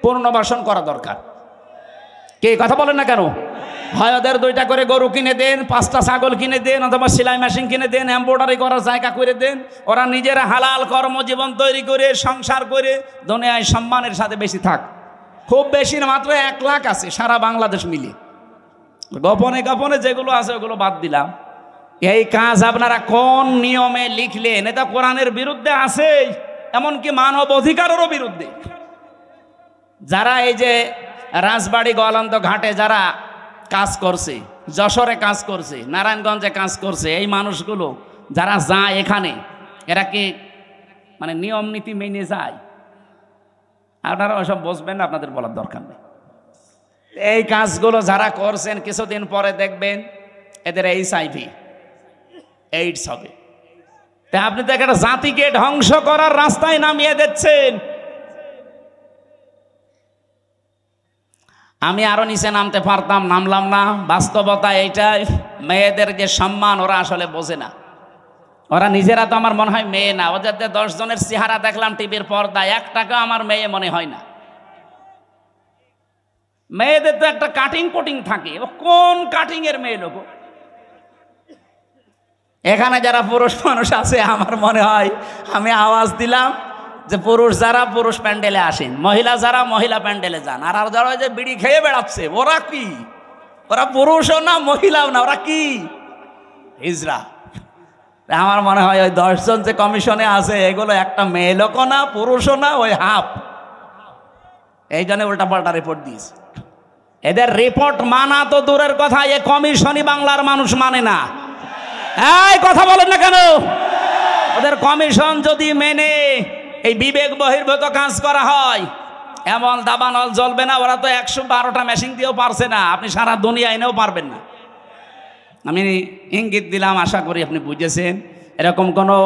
পুনর্বাসন করা দরকার। কে কথা বলেন না কেন? হয় ওদের 2টা করে গরু কিনে দেন, 5টা ছাগল কিনে দেন, অথবা সেলাই মেশিন কিনে দেন, এমব্রয়ডারি করার জায়গা করে দেন। ওরা নিজেরা হালাল কর্মজীবন তৈরি করে সংসার করে দুনিয়ায় সম্মানের সাথে বেশি থাক। খুব বেশি না, মাত্র 1 লাখ আছে সারা বাংলাদেশ মিলে। গোপনে গোপনে যেগুলো আছে ওগুলো বাদ দিলাম। এই কাজ আপনারা কোন নিয়মে লিখলেন? এটা কোরআনের বিরুদ্ধে আছে, এমনকি মানব অধিকারেরও বিরুদ্ধে। যারা এই যে রাজবাড়ী গোয়ালন্দ ঘাটে যারা কাজ করছে, যশোরে কাজ করছে, নারায়ণগঞ্জে কাজ করছে, এই মানুষগুলো যারা যায় এখানে, এরা কি মানে নিয়ম নীতি মেনে যায়? আপনারা ওসব বুঝবেন না, আপনাদের বলার দরকার নেই। এই কাজগুলো যারা করছেন কিছুদিন পরে দেখবেন এদের HIV এইডস হবে। তা আপনি তো একটা জাতিকে ধ্বংস করার রাস্তায় নামিয়ে দিচ্ছেন। আমি আরো নিচে নামতে পারতাম, নামলাম না। বাস্তবতা এইটাই, মেয়েদের যে সম্মান ওরা আসলে বোঝে না। ওরা নিজেরা তো আমার মনে হয় মেয়ে না। ওদের 10 জনের চেহারা দেখলাম টিভির পর্দায়, একটাকে আমার মেয়ে মনে হয় না। মেয়েদের তো একটা কাটিং কুটিং থাকে, কোন কাটিং এর মেয়ে লোক? এখানে যারা পুরুষ মানুষ আছে, আমার মনে হয় আমি আওয়াজ দিলাম যে পুরুষ যারা পুরুষ প্যান্ডেলে আসেন, মহিলা যারা মহিলা প্যান্ডেলে যান। আর যারা যে বিড়ি খেয়ে বেড়াচ্ছে, ওরা কি? ওরা পুরুষও না মহিলাও না, ওরা কি? হিজড়া। আমার মনে হয় ওই 10 জন যে কমিশনে আছে এগুলো একটা মেয়ে লোকও না, পুরুষও না, ওই হাফ। এই জন্য উল্টা পাল্টা রিপোর্ট দিয়েছে। এদের রিপোর্ট মানা তো দূরের কথা, এ কমিশনই বাংলার মানুষ মানে না। এই কথা বলেন না কেন? ওদের কমিশন যদি মেনে এই বিবেক বহির্ভূত কাজ করা হয়, এমন দাবানল জ্বলবে না। ওরা তো 112টা মেশিন দিয়েও পারছে না, আপনি সারা দুনিয়া এনেও পারবেন না। আমি ইঙ্গিত দিলাম, আশা করি আপনি বুঝেছেন। এরকম কোনো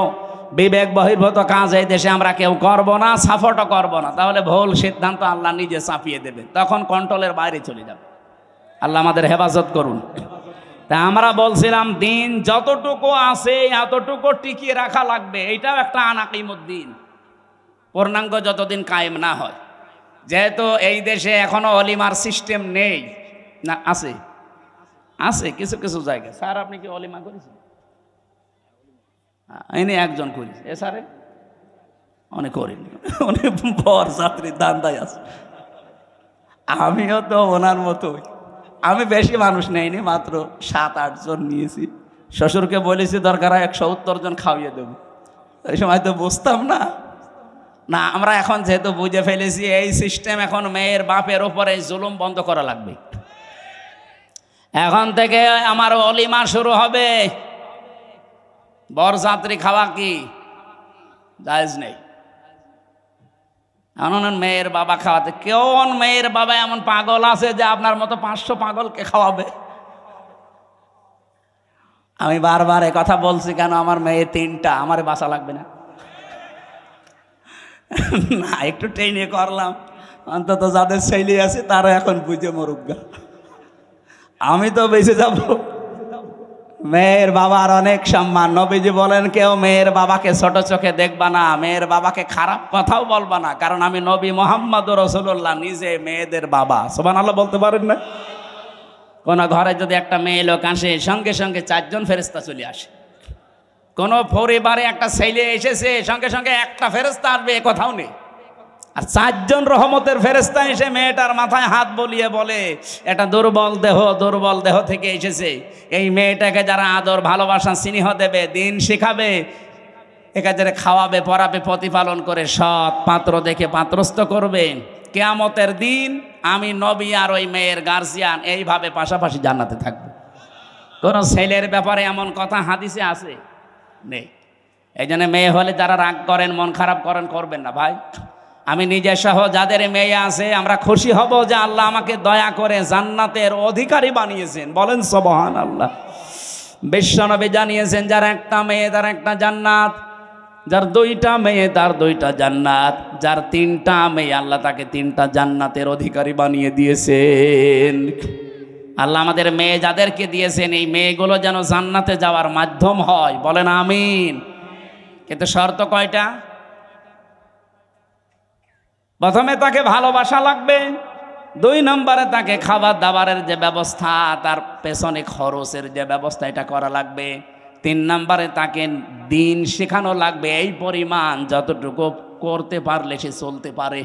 বিবেক বহির্ভূত কাজ এই দেশে আমরা কেউ করব না, সাপোর্টও করব না। তাহলে ভুল সিদ্ধান্ত আল্লাহ নিজে চাপিয়ে দেবেন, তখন কন্ট্রোলের বাইরে চলে যাবে। আল্লাহ আমাদের হেফাজত করুন। তা আমরা বলছিলাম দিন যতটুকু আছে এতটুকু টিকিয়ে রাখা লাগবে। এইটাও একটা আনাকিমুদ্দিন, পূর্ণাঙ্গ যতদিন কায়েম না হয়। যেহেতু এই দেশে এখনো অলিমার সিস্টেম নেই, না আছে আছে কিছু কিছু জায়গায়। স্যার আপনি কি অলিমা করেছেন? এনে একজন করেছে, এ স্যারে অনেক করিনি, অনেক বর যাত্রীর দান্দায় আছে। আমিও তো ওনার মতোই। আমি বেশি মানুষ নেইনি, মাত্র 7-8 জন নিয়েছি। শ্বশুরকে বলেছি দরকার হয় 170 জন খাওয়িয়ে দেবো। এই সময় তো বুঝতাম না। না, আমরা এখন যেহেতু বুঝে ফেলেছি এই সিস্টেম, এখন মেয়ের বাপের ওপরে জুলুম বন্ধ করা লাগবে। এখন থেকে আমার অলিমা শুরু হবে। বরযাত্রী খাওয়া কি জায়েজ নেই। এমন মেয়ের বাবা খাওয়াতে, কেমন মেয়ের বাবা এমন পাগল আছে যে আপনার মতো 500 পাগলকে খাওয়াবে? আমি বারবার এ কথা বলছি কেন, আমার মেয়ে 3টা, আমার বাঁচা লাগবে না। না, একটু ট্রেনে করলাম, অন্তত যাদের ছেলে আছে তারা এখন বুঝে মরুগা, আমি তো বেঁচে যাব। মেয়ের বাবার অনেক সম্মান। নবীজি বলেন কেউ মেয়ের বাবাকে ছোট চোখে দেখবা না, মেয়ের বাবাকে খারাপ কথাও বলবা না, কারণ আমি নবী মুহাম্মদুর রাসূলুল্লাহ নিজে মেয়েদের বাবা। সুবহানাল্লাহ বলতে পারেন না? কোন ঘরে যদি একটা মেয়ে লোক আসে, সঙ্গে সঙ্গে 4 জন ফেরেশতা চলে আসে। কোন পরিবারে একটা ছেলে এসেছে, সঙ্গে সঙ্গে একটা ফেরেশতা আসবে, এ কথাও নেই। আর 4 জন রহমতের ফেরেশতা এসে মেয়েটার মাথায় হাত বলিয়ে বলে এটা দুর্বল দেহ থেকে এসেছে, এই মেয়েটাকে যারা আদর ভালোবাসা স্নেহ দেবে, দিন শেখাবে, একে যারা খাওয়াবে পরাবে প্রতিপালন করে সৎ পাত্র দেখে পাত্রস্থ করবে, কিয়ামতের দিন আমি নবী আর ওই মেয়ের গার্জিয়ান এইভাবে পাশাপাশি জান্নাতে থাকবে। কোন ছেলের ব্যাপারে এমন কথা হাদিসে আছে? নেই। এই জন্য মেয়ে হলে যারা রাগ করেন, মন খারাপ করেন, করবেন না ভাই। আমি নিজে সহ যাদের মেয়ে আছে আমরা খুশি হব যে আল্লাহ আমাকে দয়া করে জান্নাতের অধিকারী বানিয়েছেন। বলেন সুবহানাল্লাহ। বিশ্বনবী জানিয়েছেন যার একটা মেয়ে তার একটা জান্নাত, যার 2টা মেয়ে তার 2টা জান্নাত, যার 3টা মেয়ে আল্লাহ তাকে 3টা জান্নাতের অধিকারী বানিয়ে দিয়েছেন। আল্লাহ আমাদের মেয়ে যাদেরকে দিয়েছেন এই মেয়েগুলো যেন জান্নাতে যাওয়ার মাধ্যম হয়। বলেন আমিন। কিন্তু শর্ত কয়টা? প্রথমে তাকে ভালোবাসা লাগবে, 2 নম্বরে তাকে খাবার দাবারের যে ব্যবস্থা, তার পেছনে খরচের যে ব্যবস্থা, এটা করা লাগবে। 3 নম্বরে তাকে দিন শেখানো লাগবে এই পরিমাণ যতটুকু করতে পারলে সে চলতে পারে।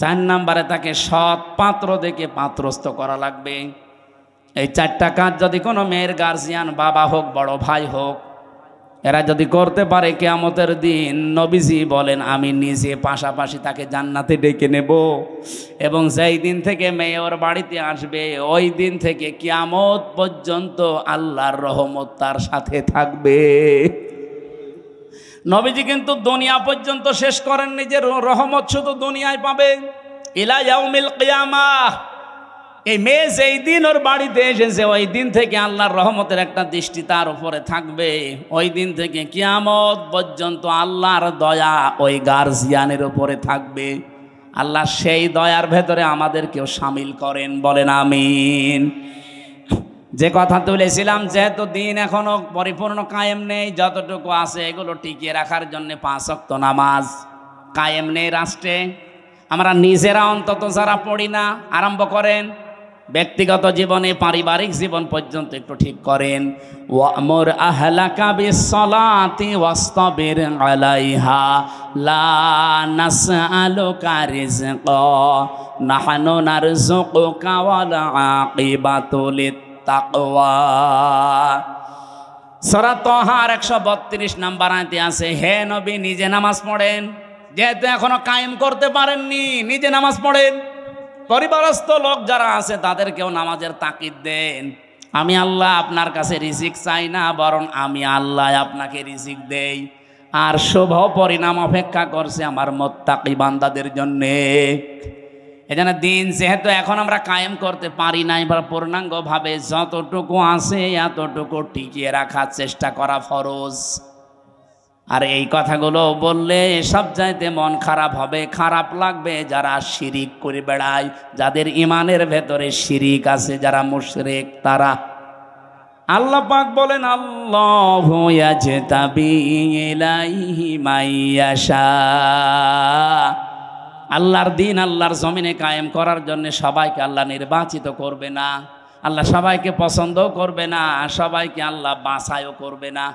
4 নম্বরে তাকে সৎ পাত্র দেখে পাত্রস্থ করা লাগবে। এই 4টা কাজ যদি কোনো মেয়ের গার্জিয়ান, বাবা হোক বড় ভাই হোক, এরা যদি করতে পারে, কিয়ামতের দিন নবীজি বলেন আমি নিজে পাশাপাশি তাকে জান্নাতে ডেকে নেব, এবং যেই দিন থেকে মেয়ে ওর বাড়িতে আসবে ওই দিন থেকে কিয়ামত পর্যন্ত আল্লাহর রহমত তার সাথে থাকবে। নবীজি কিন্তু দুনিয়া পর্যন্ত শেষ করেননি যে রহমত শুধু দুনিয়ায় পাবে, ইলা ইয়াউমিল কিয়ামাহ। এই মেয়ে যেই দিন ওর বাড়িতে এসেছে ওই দিন থেকে আল্লাহর রহমতের একটা দৃষ্টি তার উপরে থাকবে, ওই দিন থেকে কিয়ামত পর্যন্ত আল্লাহর দয়া ওই গার্জিয়ানের উপরে থাকবে। আল্লাহ সেই দয়ার ভেতরে আমাদেরকেও শামিল করেন, বলেন আমিন। যে কথা তুলেছিলাম, যেহেতু দিন এখনো পরিপূর্ণ কায়েম নেই, যতটুকু আছে এগুলো টিকিয়ে রাখার জন্য 5 ওয়াক্ত নামাজ কায়েম নেই রাষ্ট্রে। আমরা নিজেরা অন্তত যারা পড়ি না, আরম্ভ করেন। ব্যক্তিগত জীবনে, পারিবারিক জীবন পর্যন্ত একটু ঠিক করেন। ওয়ামুর আহলাকা বিসসালাতি ওয়াসতাবির আলাইহা লা নাসআলুকা রিজকা নাহনু নারযুকুকা ওয়াল আকিবাতু লিত্তাকওয়া। সূরা তাহার 132 নম্বর আয়াতে আছে, হে নবী নিজে নামাজ পড়েন। যেহেতু এখনো কায়েম করতে পারেননি, নিজে নামাজ পড়েন। পরিবারস্থ লোক যারা আছে তাদেরকেও নামাজের তাকিদ দেন। আমি আল্লাহ আপনার কাছে রিজিক চাই না, বরং আমি আল্লাহ আপনাকে রিজিক দেই, আর শুভ পরিণাম অপেক্ষা করছে আমার মুত্তাকি বান্দাদের জন্যে। এজন্য দিন যেহেতু এখন আমরা কায়েম করতে পারি নাই, বা পূর্ণাঙ্গভাবে যতটুকু আছে এতটুকু টিকিয়ে রাখার চেষ্টা করা ফরজ। আর এই কথাগুলো বললে সব চাইতে মন খারাপ হবে, খারাপ লাগবে যারা শিরিক করে বেড়ায়, যাদের ইমানের ভেতরে শিরিক আছে, যারা মুশরিক তারা। আল্লাহ পাক বলেন, আল্লাহু ইয়াজতাবি ইলাইহি মাইয়াশা। আল্লাহর দিন আল্লাহর জমিনে কায়েম করার জন্য সবাইকে আল্লাহ নির্বাচিত করবে না, আল্লাহ সবাইকে পছন্দও করবে না, সবাইকে আল্লাহ বাছাইও করবে না।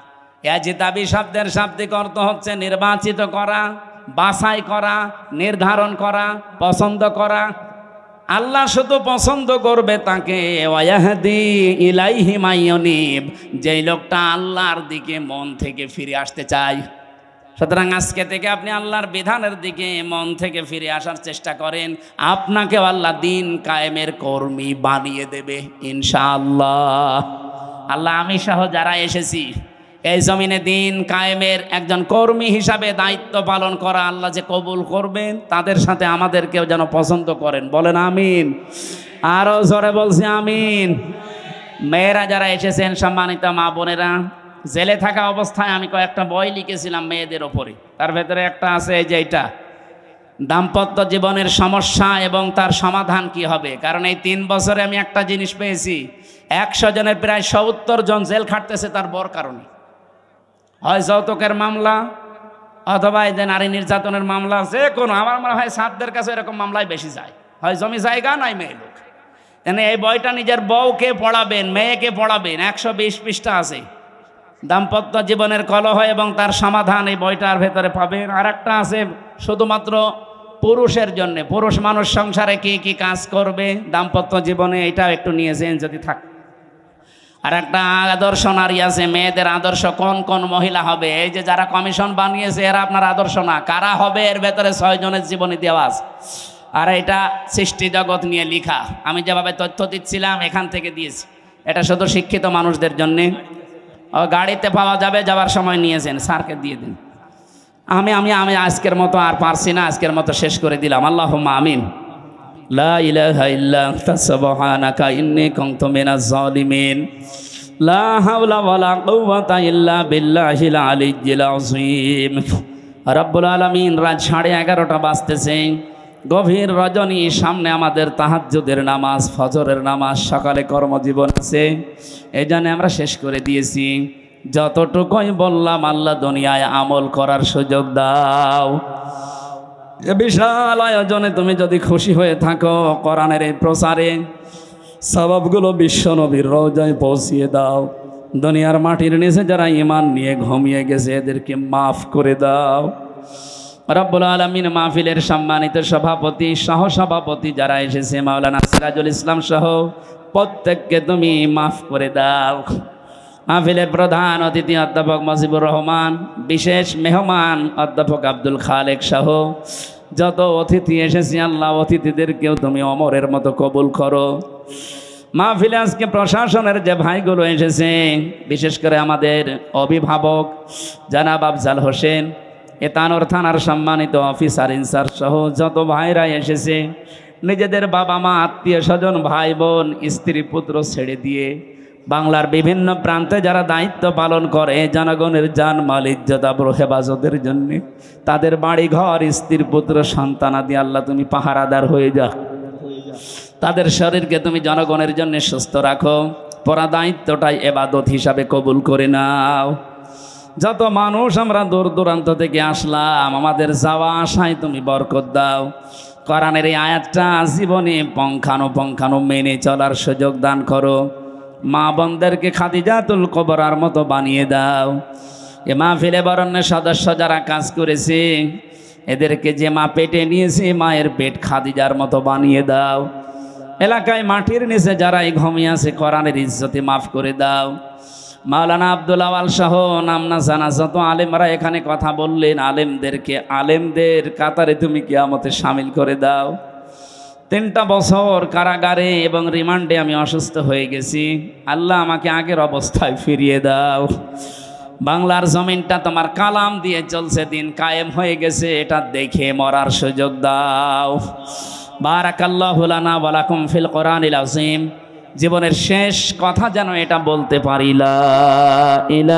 ইয়াজতাবি শব্দের শাব্দিক অর্থ হচ্ছে নির্বাচিত করা, বাছাই করা, নির্ধারণ করা, পছন্দ করা। আল্লাহ শুধু পছন্দ করবে তাকে, ওয়াহদি ইলাইহি মাইয়ুনিব, যেই লোকটা আল্লাহর দিকে মন থেকে ফিরে আসতে চায়। সুতরাং আজকে থেকে আপনি আল্লাহর বিধানের দিকে মন থেকে ফিরে আসার চেষ্টা করেন, আপনাকেও আল্লাহ দিন কায়েমের কর্মী বানিয়ে দেবে ইনশাআল্লাহ। আল্লাহ আমি সহ যারা এসেছি এই জমিনে দিন কায়েমের একজন কর্মী হিসাবে দায়িত্ব পালন করা আল্লাহ যে কবুল করবেন, তাদের সাথে আমাদেরকেও যেন পছন্দ করেন, বলেন আমিন। আরও জোরে বলছি আমিন। মেয়েরা যারা এসেছেন, সম্মানিত মা বোনেরা, জেলে থাকা অবস্থায় আমি কয়েকটা বই লিখেছিলাম মেয়েদের ওপরে। তার ভেতরে একটা আছে এই যে এটা, দাম্পত্য জীবনের সমস্যা এবং তার সমাধান কি হবে। কারণ এই 3 বছরে আমি একটা জিনিস পেয়েছি, 100 জনের প্রায় 70 জন জেল খাটতেছে তার বর কারণে। হয় যৌতুকের মামলা, অথবা এই যে নারী নির্যাতনের মামলা, যে কোনো, আমার মনে হয় ছাত্রদের কাছে এরকম মামলায় বেশি যায়, হয় জমি জায়গা নয় মেয়ে লোক। এই বইটা নিজের বউকে পড়াবেন, মেয়েকে পড়াবেন, 120 পৃষ্ঠা আছে। দাম্পত্য জীবনের কলহ এবং তার সমাধান এই বইটার ভেতরে পাবেন। আর একটা আছে শুধুমাত্র পুরুষের জন্য, পুরুষ মানুষ সংসারে কি কি কাজ করবে দাম্পত্য জীবনে, এটাও একটু নিয়েছেন যদি থাকে। আর একটা আদর্শ নারী আছে, মেয়েদের আদর্শ কোন কোন মহিলা হবে। এই যে যারা কমিশন বানিয়েছে এরা আপনার আদর্শ না, কারা হবে এর ভেতরে 6 জনের জীবনী দেওয়া আছে। আর এটা সৃষ্টি জগৎ নিয়ে লেখা, আমি যেভাবে তথ্য দিচ্ছিলাম এখান থেকে দিয়েছি। এটা শুধু শিক্ষিত মানুষদের জন্যে। গাড়িতে পাওয়া যাবে, যাওয়ার সময় নিয়েছেন, স্যারকে দিয়ে দিন। আমি আমি আমি আজকের মতো আর পারছি না, আজকের মতো শেষ করে দিলাম। আল্লাহুম্মা আমিন। লা ইলাহা ইল্লা আনতা সুবহানাকা ইন্নী কুনতু মিনাজ জালিমিন। লা হাওলা ওয়ালা কুওয়াতা ইল্লা বিল্লাহিল আলিয়্যিল আযীম। রব্বুল আলামিন, রাত 11:30 বাজতেছে, গভীর রজনী, সামনে আমাদের তাহাজ্জুদের নামাজ, ফজরের নামাজ, সকালে কর্মজীবন আছে। এই জন্য আমরা শেষ করে দিয়েছি। যতটুকুই বললাম আল্লাহ দুনিয়ায় আমল করার সুযোগ দাও। এ বিশাল আয়োজনে তুমি যদি খুশি হয়ে থাকো, কোরআনের এই প্রচারে সওয়াবগুলো বিশ্ব নবীর রওজায় পৌঁছিয়ে দাও। দুনিয়ার মাটির নিচে যারা ঈমান নিয়ে ঘুমিয়ে গেছে এদেরকে মাফ করে দাও। রব্বুল আলামিন মাহফিলের সম্মানিত সভাপতি সহসভাপতি যারা এসেছে মাওলানা সিরাজুল ইসলাম সহ প্রত্যেককে তুমি মাফ করে দাও। মাহফিলের প্রধান অতিথি অধ্যাপক মুজিবুর রহমান, বিশেষ মেহমান অধ্যাপক আব্দুল খালেক সহ যত অতিথি এসেছে আল্লাহ অতিথিদেরকেও তুমি অমরের মতো কবুল করো। মাহফিলে আজকে প্রশাসনের যে ভাইগুলো এসেছে, বিশেষ করে আমাদের অভিভাবক জনাব আফজাল হোসেন, এতানোর থানার সম্মানিত অফিসার ইনচার্জ সহ যত ভাইরা এসেছে, নিজেদের বাবা মা আত্মীয় স্বজন ভাই বোন স্ত্রী পুত্র ছেড়ে দিয়ে বাংলার বিভিন্ন প্রান্তে যারা দায়িত্ব পালন করে জনগণের জান মাল ইজ্জত আবরু হেফাজতের জন্য, তাদের বাড়ি ঘর স্ত্রী পুত্র সন্তানাদি আল্লাহ তুমি পাহারাদার হয়ে যাও। তাদের শরীরকে তুমি জনগণের জন্য সুস্থ রাখো। পরা দায়িত্বটাই এবাদত হিসাবে কবুল করে নাও। যত মানুষ আমরা দূর দূরান্ত থেকে আসলাম, আমাদের যাওয়া আশায় তুমি বরকত দাও। কোরআনের এই আয়াতটা জীবনে পঙ্খানো মেনে চলার সুযোগ দান করো। মা বোনদেরকে খাদিজাতুল কুবরার মতো বানিয়ে দাও। এ মাহফিলে বরণ্যের সদস্য যারা কাজ করেছে, এদেরকে যে মা পেটে নিয়েছে মায়ের পেট খাদিজার মতো বানিয়ে দাও। এলাকায় মাটির নিচে যারা এই ঘুমিয়ে আছে কোরআনের ইজ্জতে মাফ করে দাও। মাওলানা আব্দুল আওয়াল সহ নামনা জানা যত আলেমরা এখানে কথা বললেন, আলেমদের কাতারে তুমি কিয়ামতে শামিল করে দাও। 3টা বছর কারাগারে এবং রিমান্ডে আমি অসুস্থ হয়ে গেছি, আল্লাহ আমাকে আগের অবস্থায় ফিরিয়ে দাও। বাংলার জমিনটা তোমার কালাম দিয়ে চলছে, দিন কায়েম হয়ে গেছে, এটা দেখে মরার সুযোগ দাও। বারাকাল্লাহু লানা ওয়া লাকুম ফিল কোরআনিল আযীম। জীবনের শেষ কথা যেন এটা বলতে পারি, লা ইলাহা